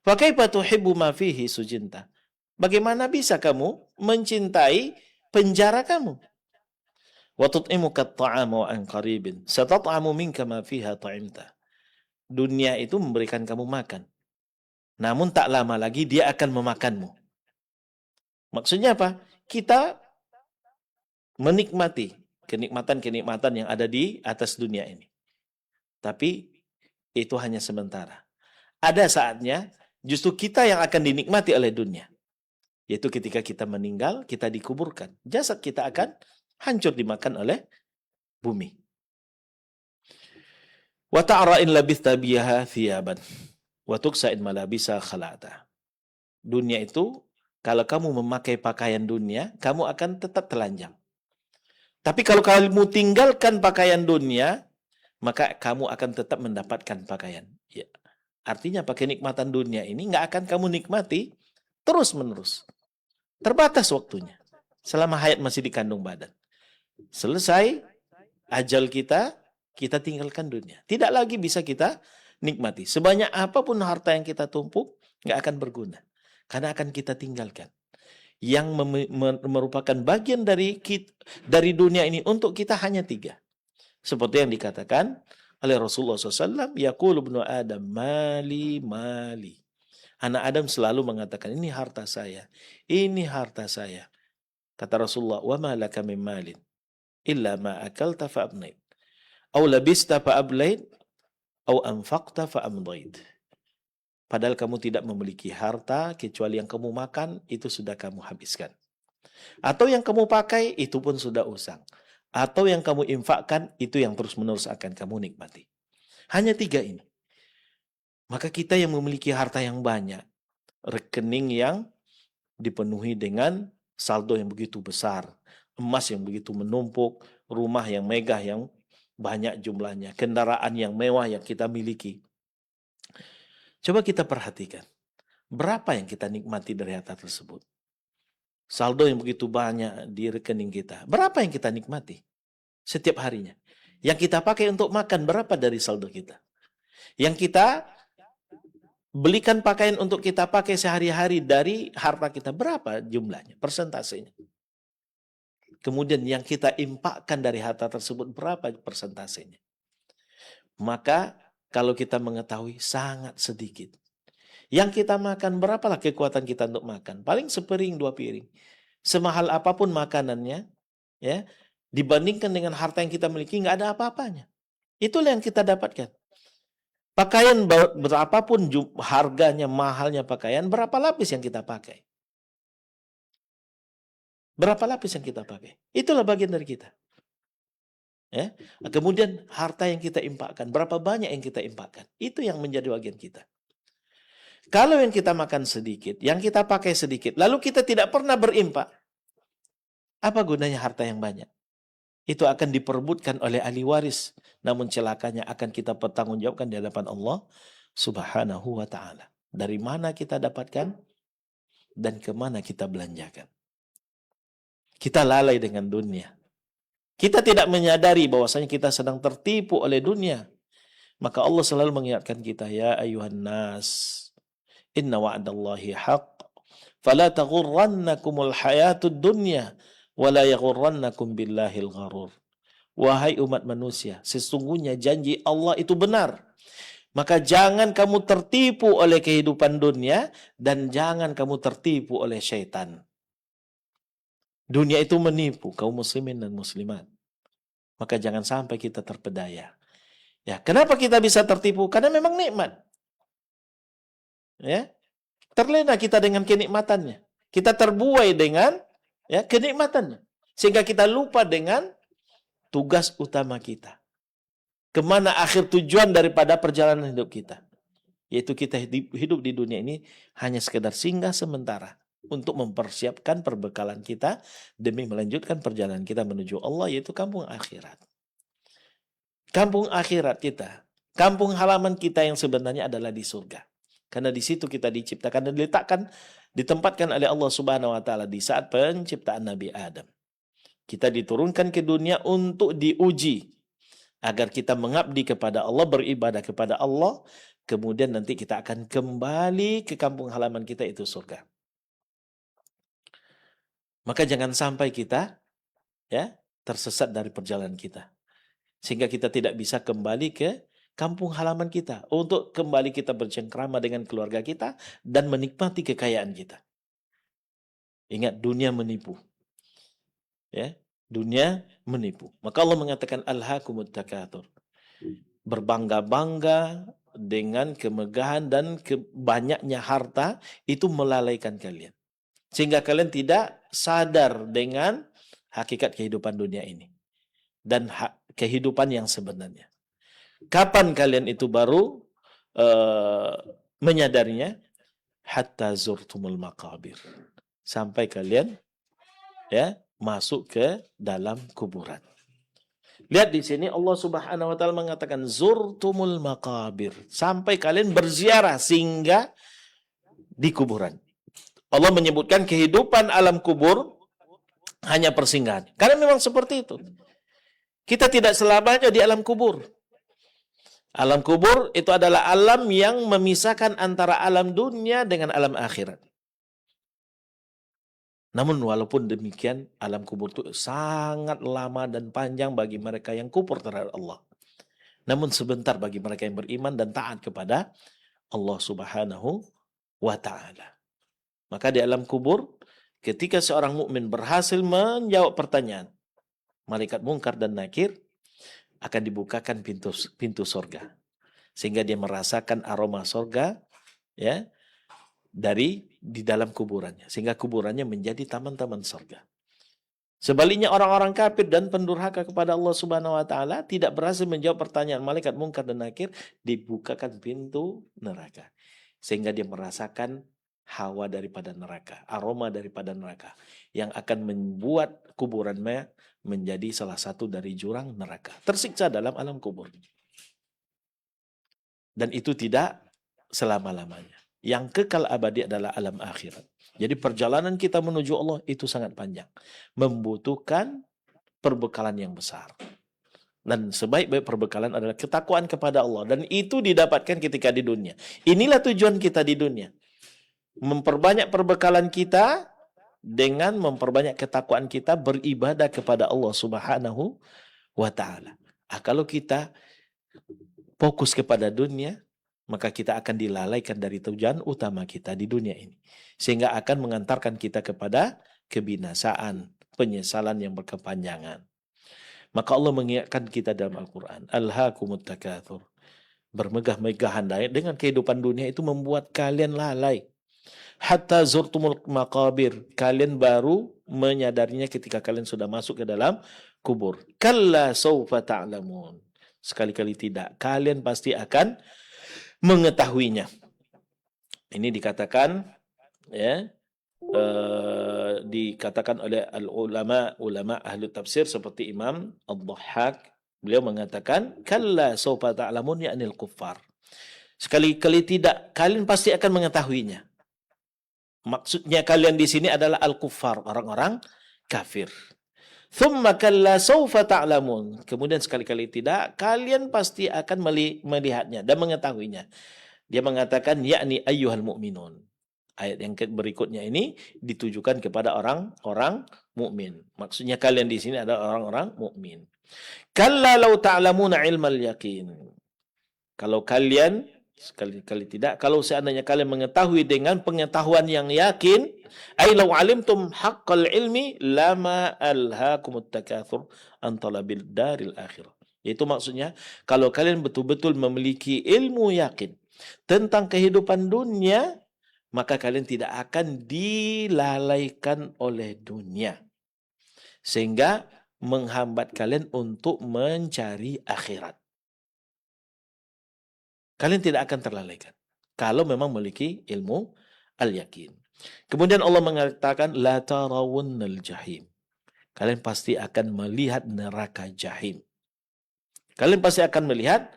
Fa kaifa tuhibbu ma fihi sujinta? Bagaimana bisa kamu mencintai penjara kamu? Wa tut'imuka at-ta'ama wa an qaribin. Satat'amu minka ma fiha ta'imta. Dunia itu memberikan kamu makan. Namun tak lama lagi dia akan memakanmu. Maksudnya apa? Kita menikmati kenikmatan-kenikmatan yang ada di atas dunia ini. Tapi itu hanya sementara. Ada saatnya justru kita yang akan dinikmati oleh dunia. Yaitu ketika kita meninggal, kita dikuburkan. Jasad kita akan hancur dimakan oleh bumi. Wa ta'ra'in labitha biha thiyaban wa tuksa'in malabisa khala'ata. Dunia itu, kalau kamu memakai pakaian dunia, kamu akan tetap telanjang. Tapi kalau kamu tinggalkan pakaian dunia, maka kamu akan tetap mendapatkan pakaian. Ya. Artinya kenikmatan dunia ini nggak akan kamu nikmati terus-menerus. Terbatas waktunya. Selama hayat masih di kandung badan. Selesai ajal kita, kita tinggalkan dunia. Tidak lagi bisa kita nikmati. Sebanyak apapun harta yang kita tumpuk, nggak akan berguna. Karena akan kita tinggalkan. Yang merupakan bagian dari dunia ini untuk kita hanya 3. Seperti yang dikatakan oleh Rasulullah SAW, yaqulu ibnu Adam, mali, mali. Anak Adam selalu mengatakan, ini harta saya, ini harta saya. Kata Rasulullah, wa ma laka min malin, illa ma akalta fa abnait, aw labista fa ablait, aw anfaqta fa amdait. Padahal kamu tidak memiliki harta, kecuali yang kamu makan, itu sudah kamu habiskan. Atau yang kamu pakai, itu pun sudah usang. Atau yang kamu infakkan, itu yang terus-menerus akan kamu nikmati. Hanya 3 ini. Maka kita yang memiliki harta yang banyak, rekening yang dipenuhi dengan saldo yang begitu besar, emas yang begitu menumpuk, rumah yang megah yang banyak jumlahnya, kendaraan yang mewah yang kita miliki. Coba kita perhatikan, berapa yang kita nikmati dari harta tersebut? Saldo yang begitu banyak di rekening kita, berapa yang kita nikmati setiap harinya? Yang kita pakai untuk makan, berapa dari saldo kita? Yang kita belikan pakaian untuk kita pakai sehari-hari dari harta kita, berapa jumlahnya, persentasenya? Kemudian yang kita infakkan dari harta tersebut, berapa persentasenya? Maka kalau kita mengetahui sangat sedikit. Yang kita makan, berapalah kekuatan kita untuk makan? Paling sepiring, 2 piring. Semahal apapun makanannya, ya, dibandingkan dengan harta yang kita miliki, nggak ada apa-apanya. Itulah yang kita dapatkan. Pakaian berapapun harganya, mahalnya pakaian, berapa lapis yang kita pakai? Berapa lapis yang kita pakai? Itulah bagian dari kita. Ya. Kemudian harta yang kita infakkan, berapa banyak yang kita infakkan? Itu yang menjadi bagian kita. Kalau yang kita makan sedikit, yang kita pakai sedikit, lalu kita tidak pernah berimpak, apa gunanya harta yang banyak? Itu akan diperebutkan oleh ahli waris, namun celakanya akan kita pertanggungjawabkan di hadapan Allah Subhanahu wa ta'ala. Dari mana kita dapatkan dan kemana kita belanjakan. Kita lalai dengan dunia. Kita tidak menyadari bahwasanya kita sedang tertipu oleh dunia. Maka Allah selalu mengingatkan kita, ya ayuhan nas, inna wa'dallahi haqq, fala taghurrannakumul hayatud dunya, wala yaghurrannakum billahil gharur. Wahai umat manusia, sesungguhnya janji Allah itu benar. Maka jangan kamu tertipu oleh kehidupan dunia, dan jangan kamu tertipu oleh syaitan. Dunia itu menipu kaum muslimin dan muslimat. Maka jangan sampai kita terpedaya. Ya, kenapa kita bisa tertipu? Karena memang nikmat. Ya, terlena kita dengan kenikmatannya. Kita terbuai dengan kenikmatannya. Sehingga kita lupa dengan tugas utama kita. kemana akhir tujuan daripada perjalanan hidup kita. Yaitu kita hidup di dunia ini hanya sekedar singgah sementara untuk mempersiapkan perbekalan kita demi melanjutkan perjalanan kita menuju Allah, yaitu kampung akhirat. Kampung akhirat kita, kampung halaman kita yang sebenarnya adalah di surga. Karena di situ kita diciptakan dan ditempatkan oleh Allah Subhanahu wa taala di saat penciptaan Nabi Adam. Kita diturunkan ke dunia untuk diuji agar kita mengabdi kepada Allah, beribadah kepada Allah, kemudian nanti kita akan kembali ke kampung halaman kita, itu surga. Maka jangan sampai kita tersesat dari perjalanan kita, sehingga kita tidak bisa kembali ke kampung halaman kita untuk kembali kita bercengkrama dengan keluarga kita dan menikmati kekayaan kita. Ingat, dunia menipu. Ya, dunia menipu. Maka Allah mengatakan alhaakumut takatsur. Berbangga-bangga dengan kemegahan dan banyaknya harta itu melalaikan kalian, sehingga kalian tidak sadar dengan hakikat kehidupan dunia ini dan kehidupan yang sebenarnya. Kapan kalian itu baru menyadarinya? Hatta zurtumul maqabir. Sampai kalian masuk ke dalam kuburan. Lihat di sini Allah Subhanahu wa taala mengatakan zurtumul maqabir, sampai kalian berziarah singgah di kuburan. Allah menyebutkan kehidupan alam kubur hanya persinggahan. Karena memang seperti itu. Kita tidak selamanya di alam kubur. Alam kubur itu adalah alam yang memisahkan antara alam dunia dengan alam akhirat. Namun walaupun demikian, alam kubur itu sangat lama dan panjang bagi mereka yang kufur terhadap Allah. Namun sebentar bagi mereka yang beriman dan taat kepada Allah Subhanahu wa taala. Maka di alam kubur, ketika seorang mukmin berhasil menjawab pertanyaan, malaikat Munkar dan Nakir akan dibukakan pintu surga, sehingga dia merasakan aroma surga di dalam kuburannya, sehingga kuburannya menjadi taman-taman surga. Sebaliknya orang-orang kafir dan pendurhaka kepada Allah Subhanahu wa taala tidak berhasil menjawab pertanyaan malaikat Munkar dan Nakir, dibukakan pintu neraka, sehingga dia merasakan hawa daripada neraka, aroma daripada neraka, yang akan membuat kuburannya menjadi salah satu dari jurang neraka. Tersiksa dalam alam kubur. Dan itu tidak selama-lamanya. Yang kekal abadi adalah alam akhirat. Jadi perjalanan kita menuju Allah itu sangat panjang. Membutuhkan perbekalan yang besar. Dan sebaik-baik perbekalan adalah ketakwaan kepada Allah. Dan itu didapatkan ketika di dunia. Inilah tujuan kita di dunia. Memperbanyak perbekalan kita dengan memperbanyak ketakwaan kita beribadah kepada Allah Subhanahu wa taala. Kalau kita fokus kepada dunia, maka kita akan dilalaikan dari tujuan utama kita di dunia ini, sehingga akan mengantarkan kita kepada kebinasaan, penyesalan yang berkepanjangan. Maka Allah mengingatkan kita dalam Al-Quran, alhaakumut takatsur. Bermegah-megahan dengan kehidupan dunia itu membuat kalian lalai. Hatta zurtumul maqabir, kalian baru menyadarinya ketika kalian sudah masuk ke dalam kubur. Kalla sawfa ta'lamun. Sekali-kali tidak, kalian pasti akan mengetahuinya. Ini dikatakan dikatakan oleh ulama ahli tafsir seperti Imam Ad-Dhahhak. Beliau mengatakan kalla sawfa ta'lamun ya'nil kuffar. Sekali-kali tidak, kalian pasti akan mengetahuinya. Maksudnya kalian di sini adalah al-kuffar, orang-orang kafir. Thumma kalla sawfa ta'lamun. Kemudian sekali-kali tidak, kalian pasti akan melihatnya dan mengetahuinya. Dia mengatakan yakni ayyuhal mu'minun. Ayat yang berikutnya ini ditujukan kepada orang-orang mukmin. Maksudnya kalian di sini adalah orang-orang mukmin. Kalla law ta'lamuna ilmal yaqin. Kalau kalian sekali-kali tidak, kalau seandainya kalian mengetahui dengan pengetahuan yang yakin, ay law alimtum haqqal ilmi lama alhaakumut takatsur an talabil daril akhirah. Itu maksudnya kalau kalian betul-betul memiliki ilmu yakin tentang kehidupan dunia, maka kalian tidak akan dilalaikan oleh dunia, sehingga menghambat kalian untuk mencari akhirat. Kalian tidak akan terlalaikan kalau memang memiliki ilmu al-yakin. Kemudian Allah mengatakan la tarawunnal jahim. Kalian pasti akan melihat neraka jahim. Kalian pasti akan melihat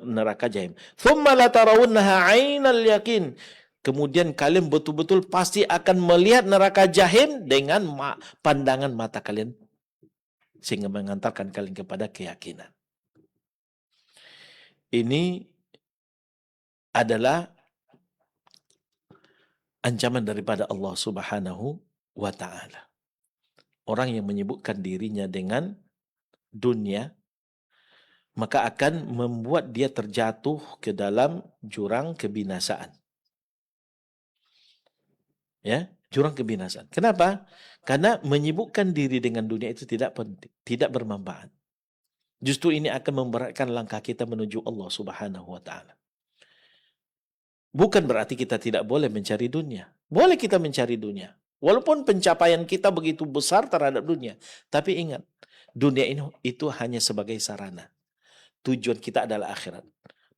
neraka jahim. Thumma la tarawunnaha 'ainal yakin. Kemudian kalian betul-betul pasti akan melihat neraka jahim dengan pandangan mata kalian, sehingga mengantarkan kalian kepada keyakinan. Ini adalah ancaman daripada Allah Subhanahu wa ta'ala. Orang yang menyibukkan dirinya dengan dunia, maka akan membuat dia terjatuh ke dalam jurang kebinasaan. Ya, jurang kebinasaan. Kenapa? Karena menyibukkan diri dengan dunia itu tidak penting, tidak bermanfaat. Justru ini akan memberatkan langkah kita menuju Allah Subhanahu wa ta'ala. Bukan berarti kita tidak boleh mencari dunia. Boleh kita mencari dunia. Walaupun pencapaian kita begitu besar terhadap dunia. Tapi ingat, dunia ini itu hanya sebagai sarana. Tujuan kita adalah akhirat.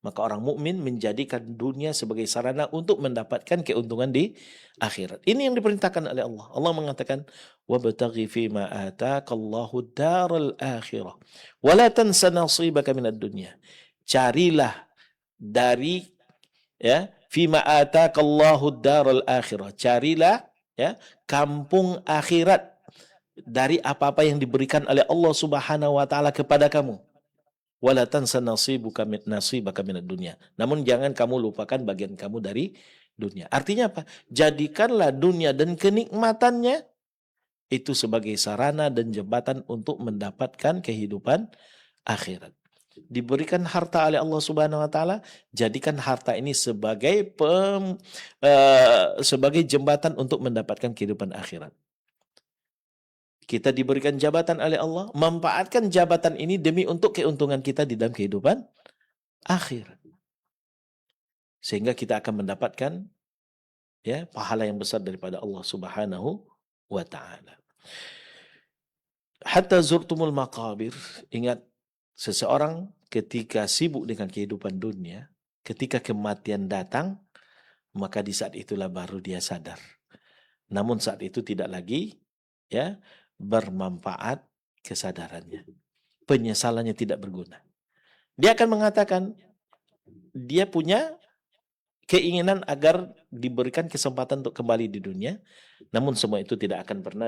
Maka orang mukmin menjadikan dunia sebagai sarana untuk mendapatkan keuntungan di akhirat. Ini yang diperintahkan oleh Allah. Allah mengatakan, "Wabtaghi fima ataakallahu daral akhirah, wa la tansa nasibaka minad dunya." Carilah dari fima ataakallahu daral akhirah. Carilah kampung akhirat dari apa-apa yang diberikan oleh Allah Subhanahu wa taala kepada kamu. Wala tansa nasibaka minad dunya. Namun jangan kamu lupakan bagian kamu dari dunia. Artinya apa? Jadikanlah dunia dan kenikmatannya itu sebagai sarana dan jembatan untuk mendapatkan kehidupan akhirat. Diberikan harta oleh Allah Subhanahu wa taala, jadikan harta ini sebagai sebagai jembatan untuk mendapatkan kehidupan akhirat. Kita diberikan jabatan oleh Allah, manfaatkan jabatan ini demi untuk keuntungan kita di dalam kehidupan akhir. Sehingga kita akan mendapatkan pahala yang besar daripada Allah Subhanahu wa taala. Hatta zurtumul maqabir, ingat, seseorang ketika sibuk dengan kehidupan dunia, ketika kematian datang, maka di saat itulah baru dia sadar. Namun saat itu tidak lagi bermanfaat kesadarannya. Penyesalannya tidak berguna. Dia akan mengatakan dia punya keinginan agar diberikan kesempatan untuk kembali di dunia, namun semua itu tidak akan pernah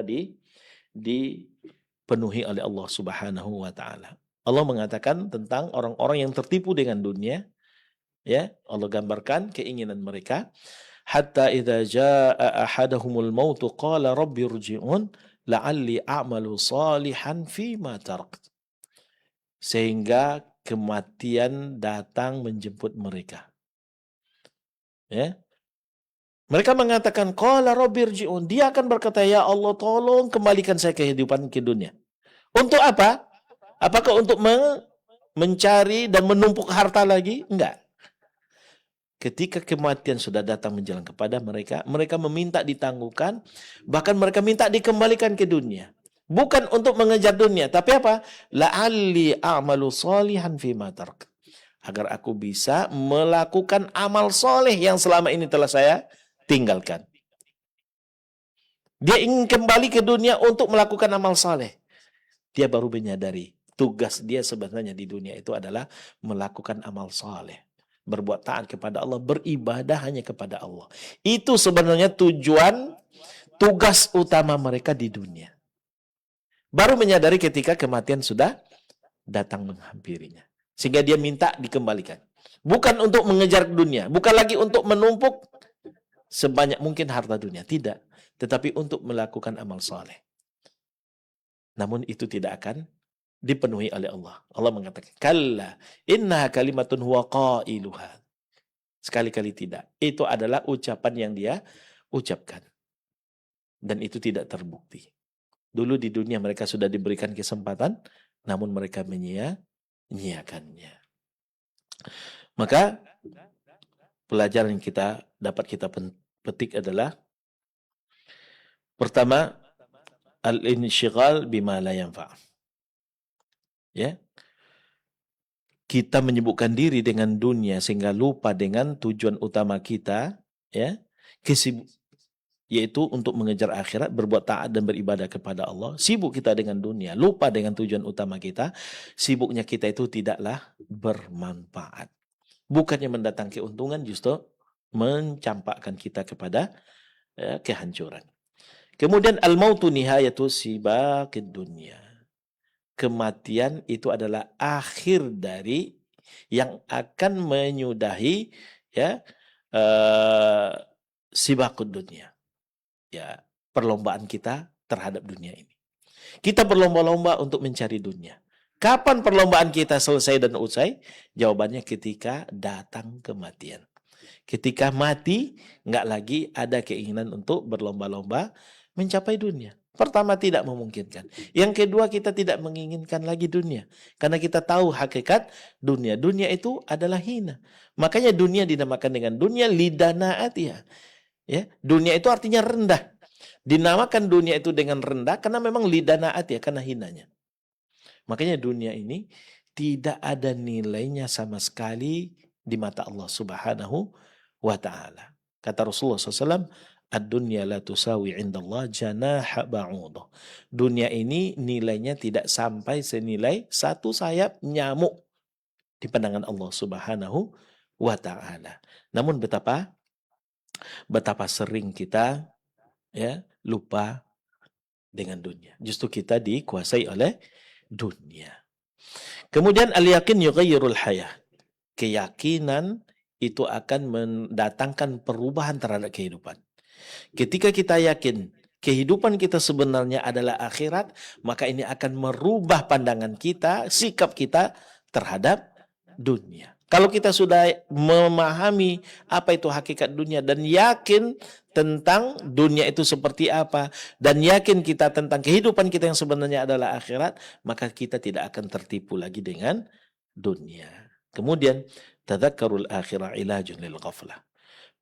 dipenuhi oleh Allah Subhanahu wa taala. Allah mengatakan tentang orang-orang yang tertipu dengan dunia, Allah gambarkan keinginan mereka, hatta idza jaa ahadahumul maut qala rabbi irji'un la'alli a'malu salihan fima tarakt. Sehingga kematian datang menjemput mereka. Mereka mengatakan qala rabbi irji'un, dia akan berkata, ya Allah tolong kembalikan saya kehidupan ke dunia. Untuk apa? Apakah untuk mencari dan menumpuk harta lagi? Enggak. Ketika kematian sudah datang menjelang kepada mereka, mereka meminta ditangguhkan, bahkan mereka minta dikembalikan ke dunia. Bukan untuk mengejar dunia, tapi apa? La'alli a'malu salihan fima tarak. Agar aku bisa melakukan amal soleh yang selama ini telah saya tinggalkan. Dia ingin kembali ke dunia untuk melakukan amal soleh. Dia baru menyadari tugas dia sebenarnya di dunia itu adalah melakukan amal soleh. Berbuat taat kepada Allah, beribadah hanya kepada Allah. Itu sebenarnya tugas utama mereka di dunia. Baru menyadari ketika kematian sudah datang menghampirinya. Sehingga dia minta dikembalikan. Bukan untuk mengejar dunia, bukan lagi untuk menumpuk sebanyak mungkin harta dunia, tidak. Tetapi untuk melakukan amal soleh. Namun itu tidak akan dipenuhi oleh Allah. Allah mengatakan, kalla innaha kalimatun huwa qailuha. Sekali-kali tidak. Itu adalah ucapan yang dia ucapkan. Dan itu tidak terbukti. Dulu di dunia mereka sudah diberikan kesempatan, namun mereka menyia-nyiakannya. Maka pelajaran yang dapat kita petik adalah, pertama, al-insyighal bima la yanfa'. kita menyibukkan diri dengan dunia sehingga lupa dengan tujuan utama kita, ya, yaitu untuk mengejar akhirat, berbuat taat dan beribadah kepada Allah. Sibuk kita dengan dunia, lupa dengan tujuan utama kita, sibuknya kita itu tidaklah bermanfaat. Bukannya mendatangkan keuntungan, justru mencampakkan kita kepada kehancuran. Kemudian al-mautu nihayatu sibaqid dunya. Kematian itu adalah akhir dari yang akan menyudahi, ya, sibaqud dunya. Ya, perlombaan kita terhadap dunia ini. Kita berlomba-lomba untuk mencari dunia. Kapan perlombaan kita selesai dan usai? Jawabannya ketika datang kematian. Ketika mati, nggak lagi ada keinginan untuk berlomba-lomba mencapai dunia. Pertama, tidak memungkinkan. Yang kedua, kita tidak menginginkan lagi dunia. Karena kita tahu hakikat dunia. Dunia itu adalah hina. Makanya dunia dinamakan dengan dunia lidanaatiha. Ya, dunia itu artinya rendah. Dinamakan dunia itu dengan rendah karena memang lidanaatiha, karena hinanya. Makanya dunia ini tidak ada nilainya sama sekali di mata Allah Subhanahu wa ta'ala. Kata Rasulullah SAW, ad-dunya la tusawi indallah janaha ba'udah. Dunia ini nilainya tidak sampai senilai satu sayap nyamuk di pandangan Allah Subhanahu wa ta'ala. Namun betapa sering kita, ya, lupa dengan dunia. Justru kita dikuasai oleh dunia. Kemudian al-yakin yughayyirul hayah. Keyakinan itu akan mendatangkan perubahan terhadap kehidupan. Ketika kita yakin kehidupan kita sebenarnya adalah akhirat, maka ini akan merubah pandangan kita, sikap kita terhadap dunia. Kalau kita sudah memahami apa itu hakikat dunia dan yakin tentang dunia itu seperti apa, dan yakin kita tentang kehidupan kita yang sebenarnya adalah akhirat, maka kita tidak akan tertipu lagi dengan dunia. Kemudian, tadzakkarul akhirah ilajun lil ghaflah.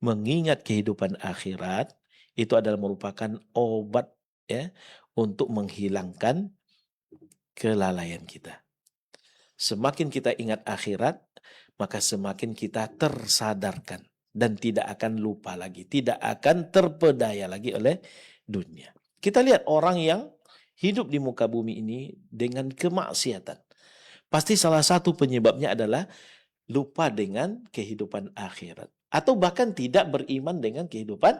Mengingat kehidupan akhirat itu adalah merupakan obat, ya, untuk menghilangkan kelalaian kita. Semakin kita ingat akhirat, maka semakin kita tersadarkan dan tidak akan lupa lagi, tidak akan terpedaya lagi oleh dunia. Kita lihat orang yang hidup di muka bumi ini dengan kemaksiatan. Pasti salah satu penyebabnya adalah lupa dengan kehidupan akhirat. Atau bahkan tidak beriman dengan kehidupan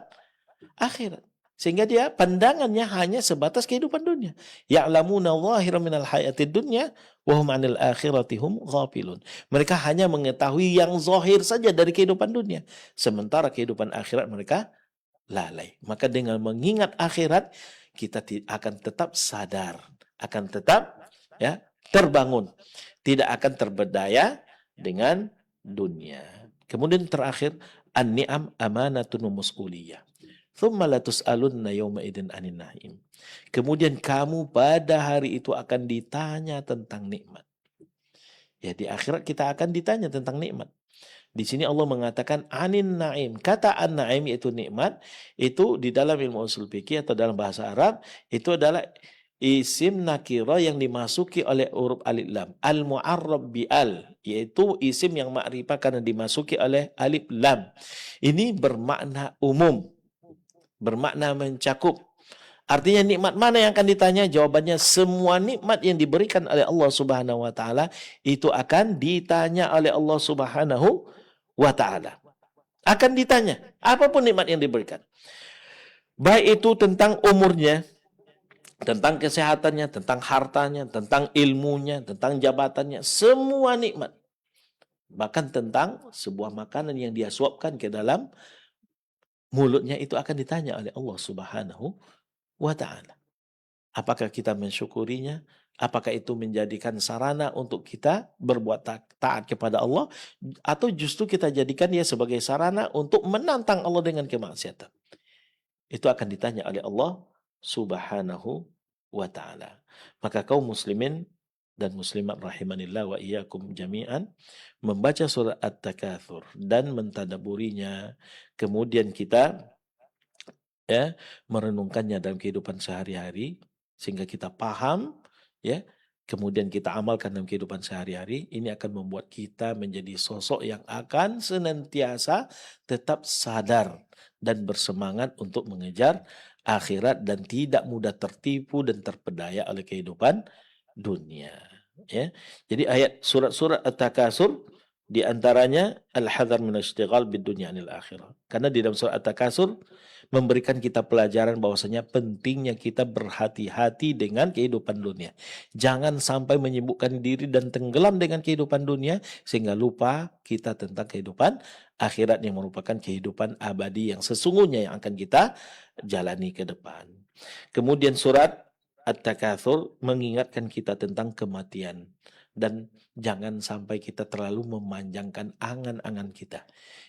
akhirat. Sehingga dia pandangannya hanya sebatas kehidupan dunia. Ya'lamuna zahiran minal hayatid dunya wa hum 'anil akhirati hum ghafilun. Mereka hanya mengetahui yang zahir saja dari kehidupan dunia, sementara kehidupan akhirat mereka lalai. Maka dengan mengingat akhirat, kita akan tetap sadar, akan tetap, ya, terbangun, tidak akan terberdaya dengan dunia. Kemudian terakhir, an-ni'am amanatun wa mas'uliyah. Thumma latus'alunna yawma idin anin na'im. Kemudian kamu pada hari itu akan ditanya tentang nikmat. Ya, di akhirat kita akan ditanya tentang nikmat. Di sini Allah mengatakan anin na'im. Kata an-na'im yaitu nikmat, itu di dalam ilmu usul fikih atau dalam bahasa Arab itu adalah isim nakira yang dimasuki oleh huruf alif lam. Al-mu'arrab bi al, yaitu isim yang ma'rifah karena dimasuki oleh alif lam. Ini bermakna umum, bermakna mencakup. Artinya nikmat mana yang akan ditanya? Jawabannya semua nikmat yang diberikan oleh Allah Subhanahu wa taala itu akan ditanya oleh Allah Subhanahu wa taala. Akan ditanya apapun nikmat yang diberikan. Baik itu tentang umurnya, tentang kesehatannya, tentang hartanya, tentang ilmunya, tentang jabatannya, semua nikmat. Bahkan tentang sebuah makanan yang dia suapkan ke dalam mulutnya itu akan ditanya oleh Allah Subhanahu wa ta'ala. Apakah kita mensyukurinya? Apakah itu menjadikan sarana untuk kita berbuat taat kepada Allah? Atau justru kita jadikan dia sebagai sarana untuk menantang Allah dengan kemaksiatan? Itu akan ditanya oleh Allah Subhanahu wa ta'ala. Maka kaum muslimin dan muslimat rahimanillah wa iyyakum jami'an, membaca surat At-Takatsur dan mentadaburinya, kemudian kita, ya, merenungkannya dalam kehidupan sehari-hari sehingga kita paham, ya, kemudian kita amalkan dalam kehidupan sehari-hari, ini akan membuat kita menjadi sosok yang akan senantiasa tetap sadar dan bersemangat untuk mengejar akhirat dan tidak mudah tertipu dan terpedaya oleh kehidupan dunia. Ya. Jadi ayat surat-surat At-Takasur di antaranya al-hadar min ashtighal bid-dunya anil akhirah. Karena di dalam surat At-Takasur memberikan kita pelajaran bahwasanya pentingnya kita berhati-hati dengan kehidupan dunia. Jangan sampai menyibukkan diri dan tenggelam dengan kehidupan dunia sehingga lupa kita tentang kehidupan akhirat yang merupakan kehidupan abadi yang sesungguhnya yang akan kita jalani ke depan. Kemudian surat At-Takatsur mengingatkan kita tentang kematian dan jangan sampai kita terlalu memanjangkan angan-angan kita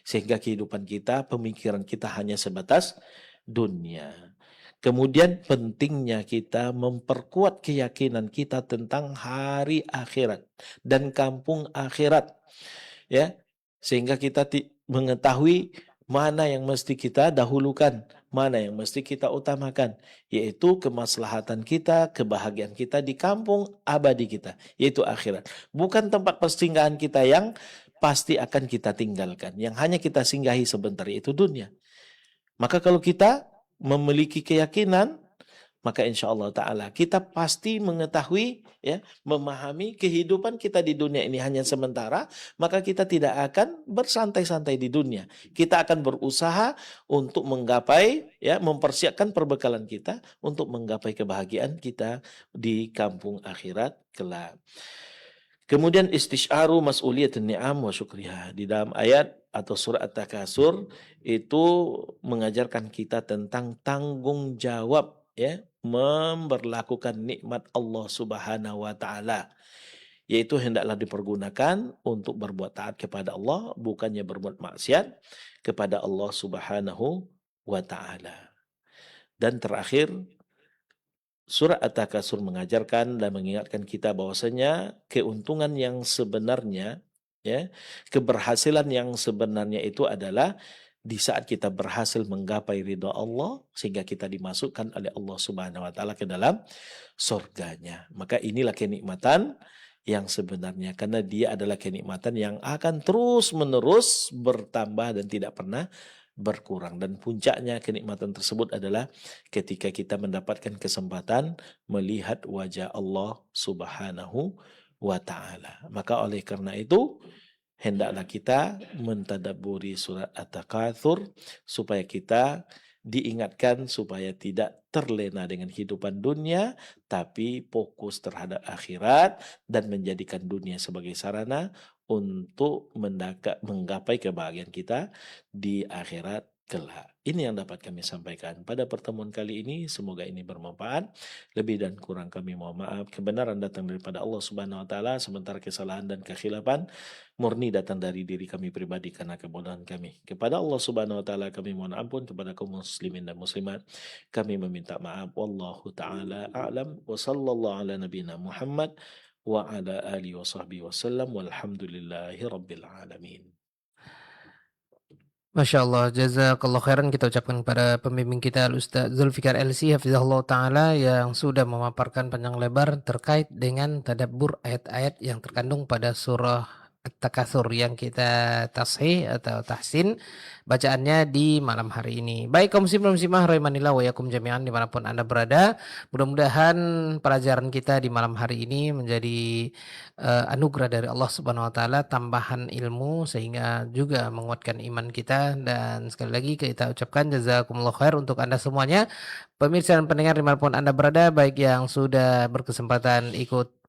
sehingga kehidupan kita, pemikiran kita hanya sebatas dunia. Kemudian pentingnya kita memperkuat keyakinan kita tentang hari akhirat dan kampung akhirat, ya, sehingga kita mengetahui mana yang mesti kita dahulukan, mana yang mesti kita utamakan, yaitu kemaslahatan kita, kebahagiaan kita di kampung abadi kita, yaitu akhirat. Bukan tempat persinggahan kita yang pasti akan kita tinggalkan, yang hanya kita singgahi sebentar, yaitu dunia. Maka kalau kita memiliki keyakinan, maka insya Allah Ta'ala kita pasti mengetahui, ya, memahami kehidupan kita di dunia ini hanya sementara, maka kita tidak akan bersantai-santai di dunia. Kita akan berusaha untuk menggapai, ya, mempersiapkan perbekalan kita untuk menggapai kebahagiaan kita di kampung akhirat kelak. Kemudian istisyaru mas'uliyatun ni'am wa syukriha. Di dalam ayat atau surah At-Takasur itu mengajarkan kita tentang tanggung jawab, ya, memberlakukan nikmat Allah Subhanahu wa taala, yaitu hendaklah dipergunakan untuk berbuat taat kepada Allah, bukannya berbuat maksiat kepada Allah Subhanahu wa taala. Dan terakhir, surah At-Takasur mengajarkan dan mengingatkan kita bahwasanya keuntungan yang sebenarnya, ya, keberhasilan yang sebenarnya itu adalah di saat kita berhasil menggapai ridha Allah sehingga kita dimasukkan oleh Allah Subhanahu wa taala ke dalam surganya. Maka inilah kenikmatan yang sebenarnya, karena dia adalah kenikmatan yang akan terus-menerus bertambah dan tidak pernah berkurang, dan puncaknya kenikmatan tersebut adalah ketika kita mendapatkan kesempatan melihat wajah Allah Subhanahu wa taala. Maka oleh karena itu hendaklah kita mentadabburi surat At-Takatsur supaya kita diingatkan supaya tidak terlena dengan kehidupan dunia, tapi fokus terhadap akhirat dan menjadikan dunia sebagai sarana untuk menggapai kebahagiaan kita di akhirat kelak. Ini yang dapat kami sampaikan pada pertemuan kali ini. Semoga ini bermanfaat. Lebih dan kurang kami mohon maaf. Kebenaran datang daripada Allah Subhanahu wa taala, sementara kesalahan dan kekhilafan murni datang dari diri kami pribadi karena kebodohan kami. Kepada Allah Subhanahu wa taala kami mohon ampun, kepada kaum muslimin dan muslimat kami meminta maaf. Wallahu taala a'lam wa sallallahu ala nabiyina Muhammad wa ala alihi wa sahbihi wasallam walhamdulillahi rabbil alamin. Masya Allah, jazakallah khairan kita ucapkan kepada pembimbing kita Al-Ustaz Zulfikar LC Hafizahullah Ta'ala yang sudah memaparkan panjang lebar terkait dengan tadabbur ayat-ayat yang terkandung pada surah At-Takatsur yang kita tashih atau tahsin bacaannya di malam hari ini. Baik kaum muslim dan muslimah rahimanillah wa yakum jami'an dimanapun Anda berada, mudah-mudahan pelajaran kita di malam hari ini menjadi anugerah dari Allah Subhanahu wa taala, tambahan ilmu sehingga juga menguatkan iman kita, dan sekali lagi kita ucapkan jazakumullah khair untuk Anda semuanya pemirsa dan pendengar dimanapun Anda berada, baik yang sudah berkesempatan ikut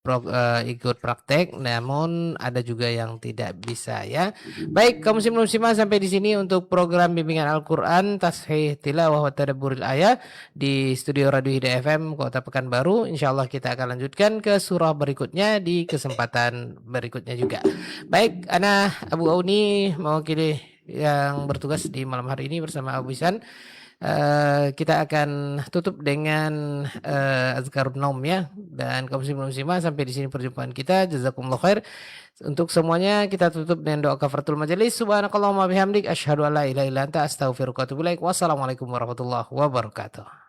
praktek, namun ada juga yang tidak bisa, ya. Baik kaum muslim muslimah, sampai di sini untuk program bimbingan Al-Qur'an Tashih Tilawah wa Tadabburil Ayat di studio Radio Hidayah FM Kota Pekanbaru. Insyaallah kita akan lanjutkan ke surah berikutnya di kesempatan berikutnya juga. Baik, ana Abu Auni mewakili yang bertugas di malam hari ini bersama Abu Isan. Kita akan tutup dengan azkarun naum, ya, dan kaum muslimin muslimah, sampai di sini perjumpaan kita. Jazakumullah khair. Untuk semuanya kita tutup dengan doa kafaratul majelis. Subhanakallahumma bihamdik asyhadu an la ilaha illa anta astaghfiruka wa atubu ilaik. Wassalamualaikum warahmatullahi wabarakatuh.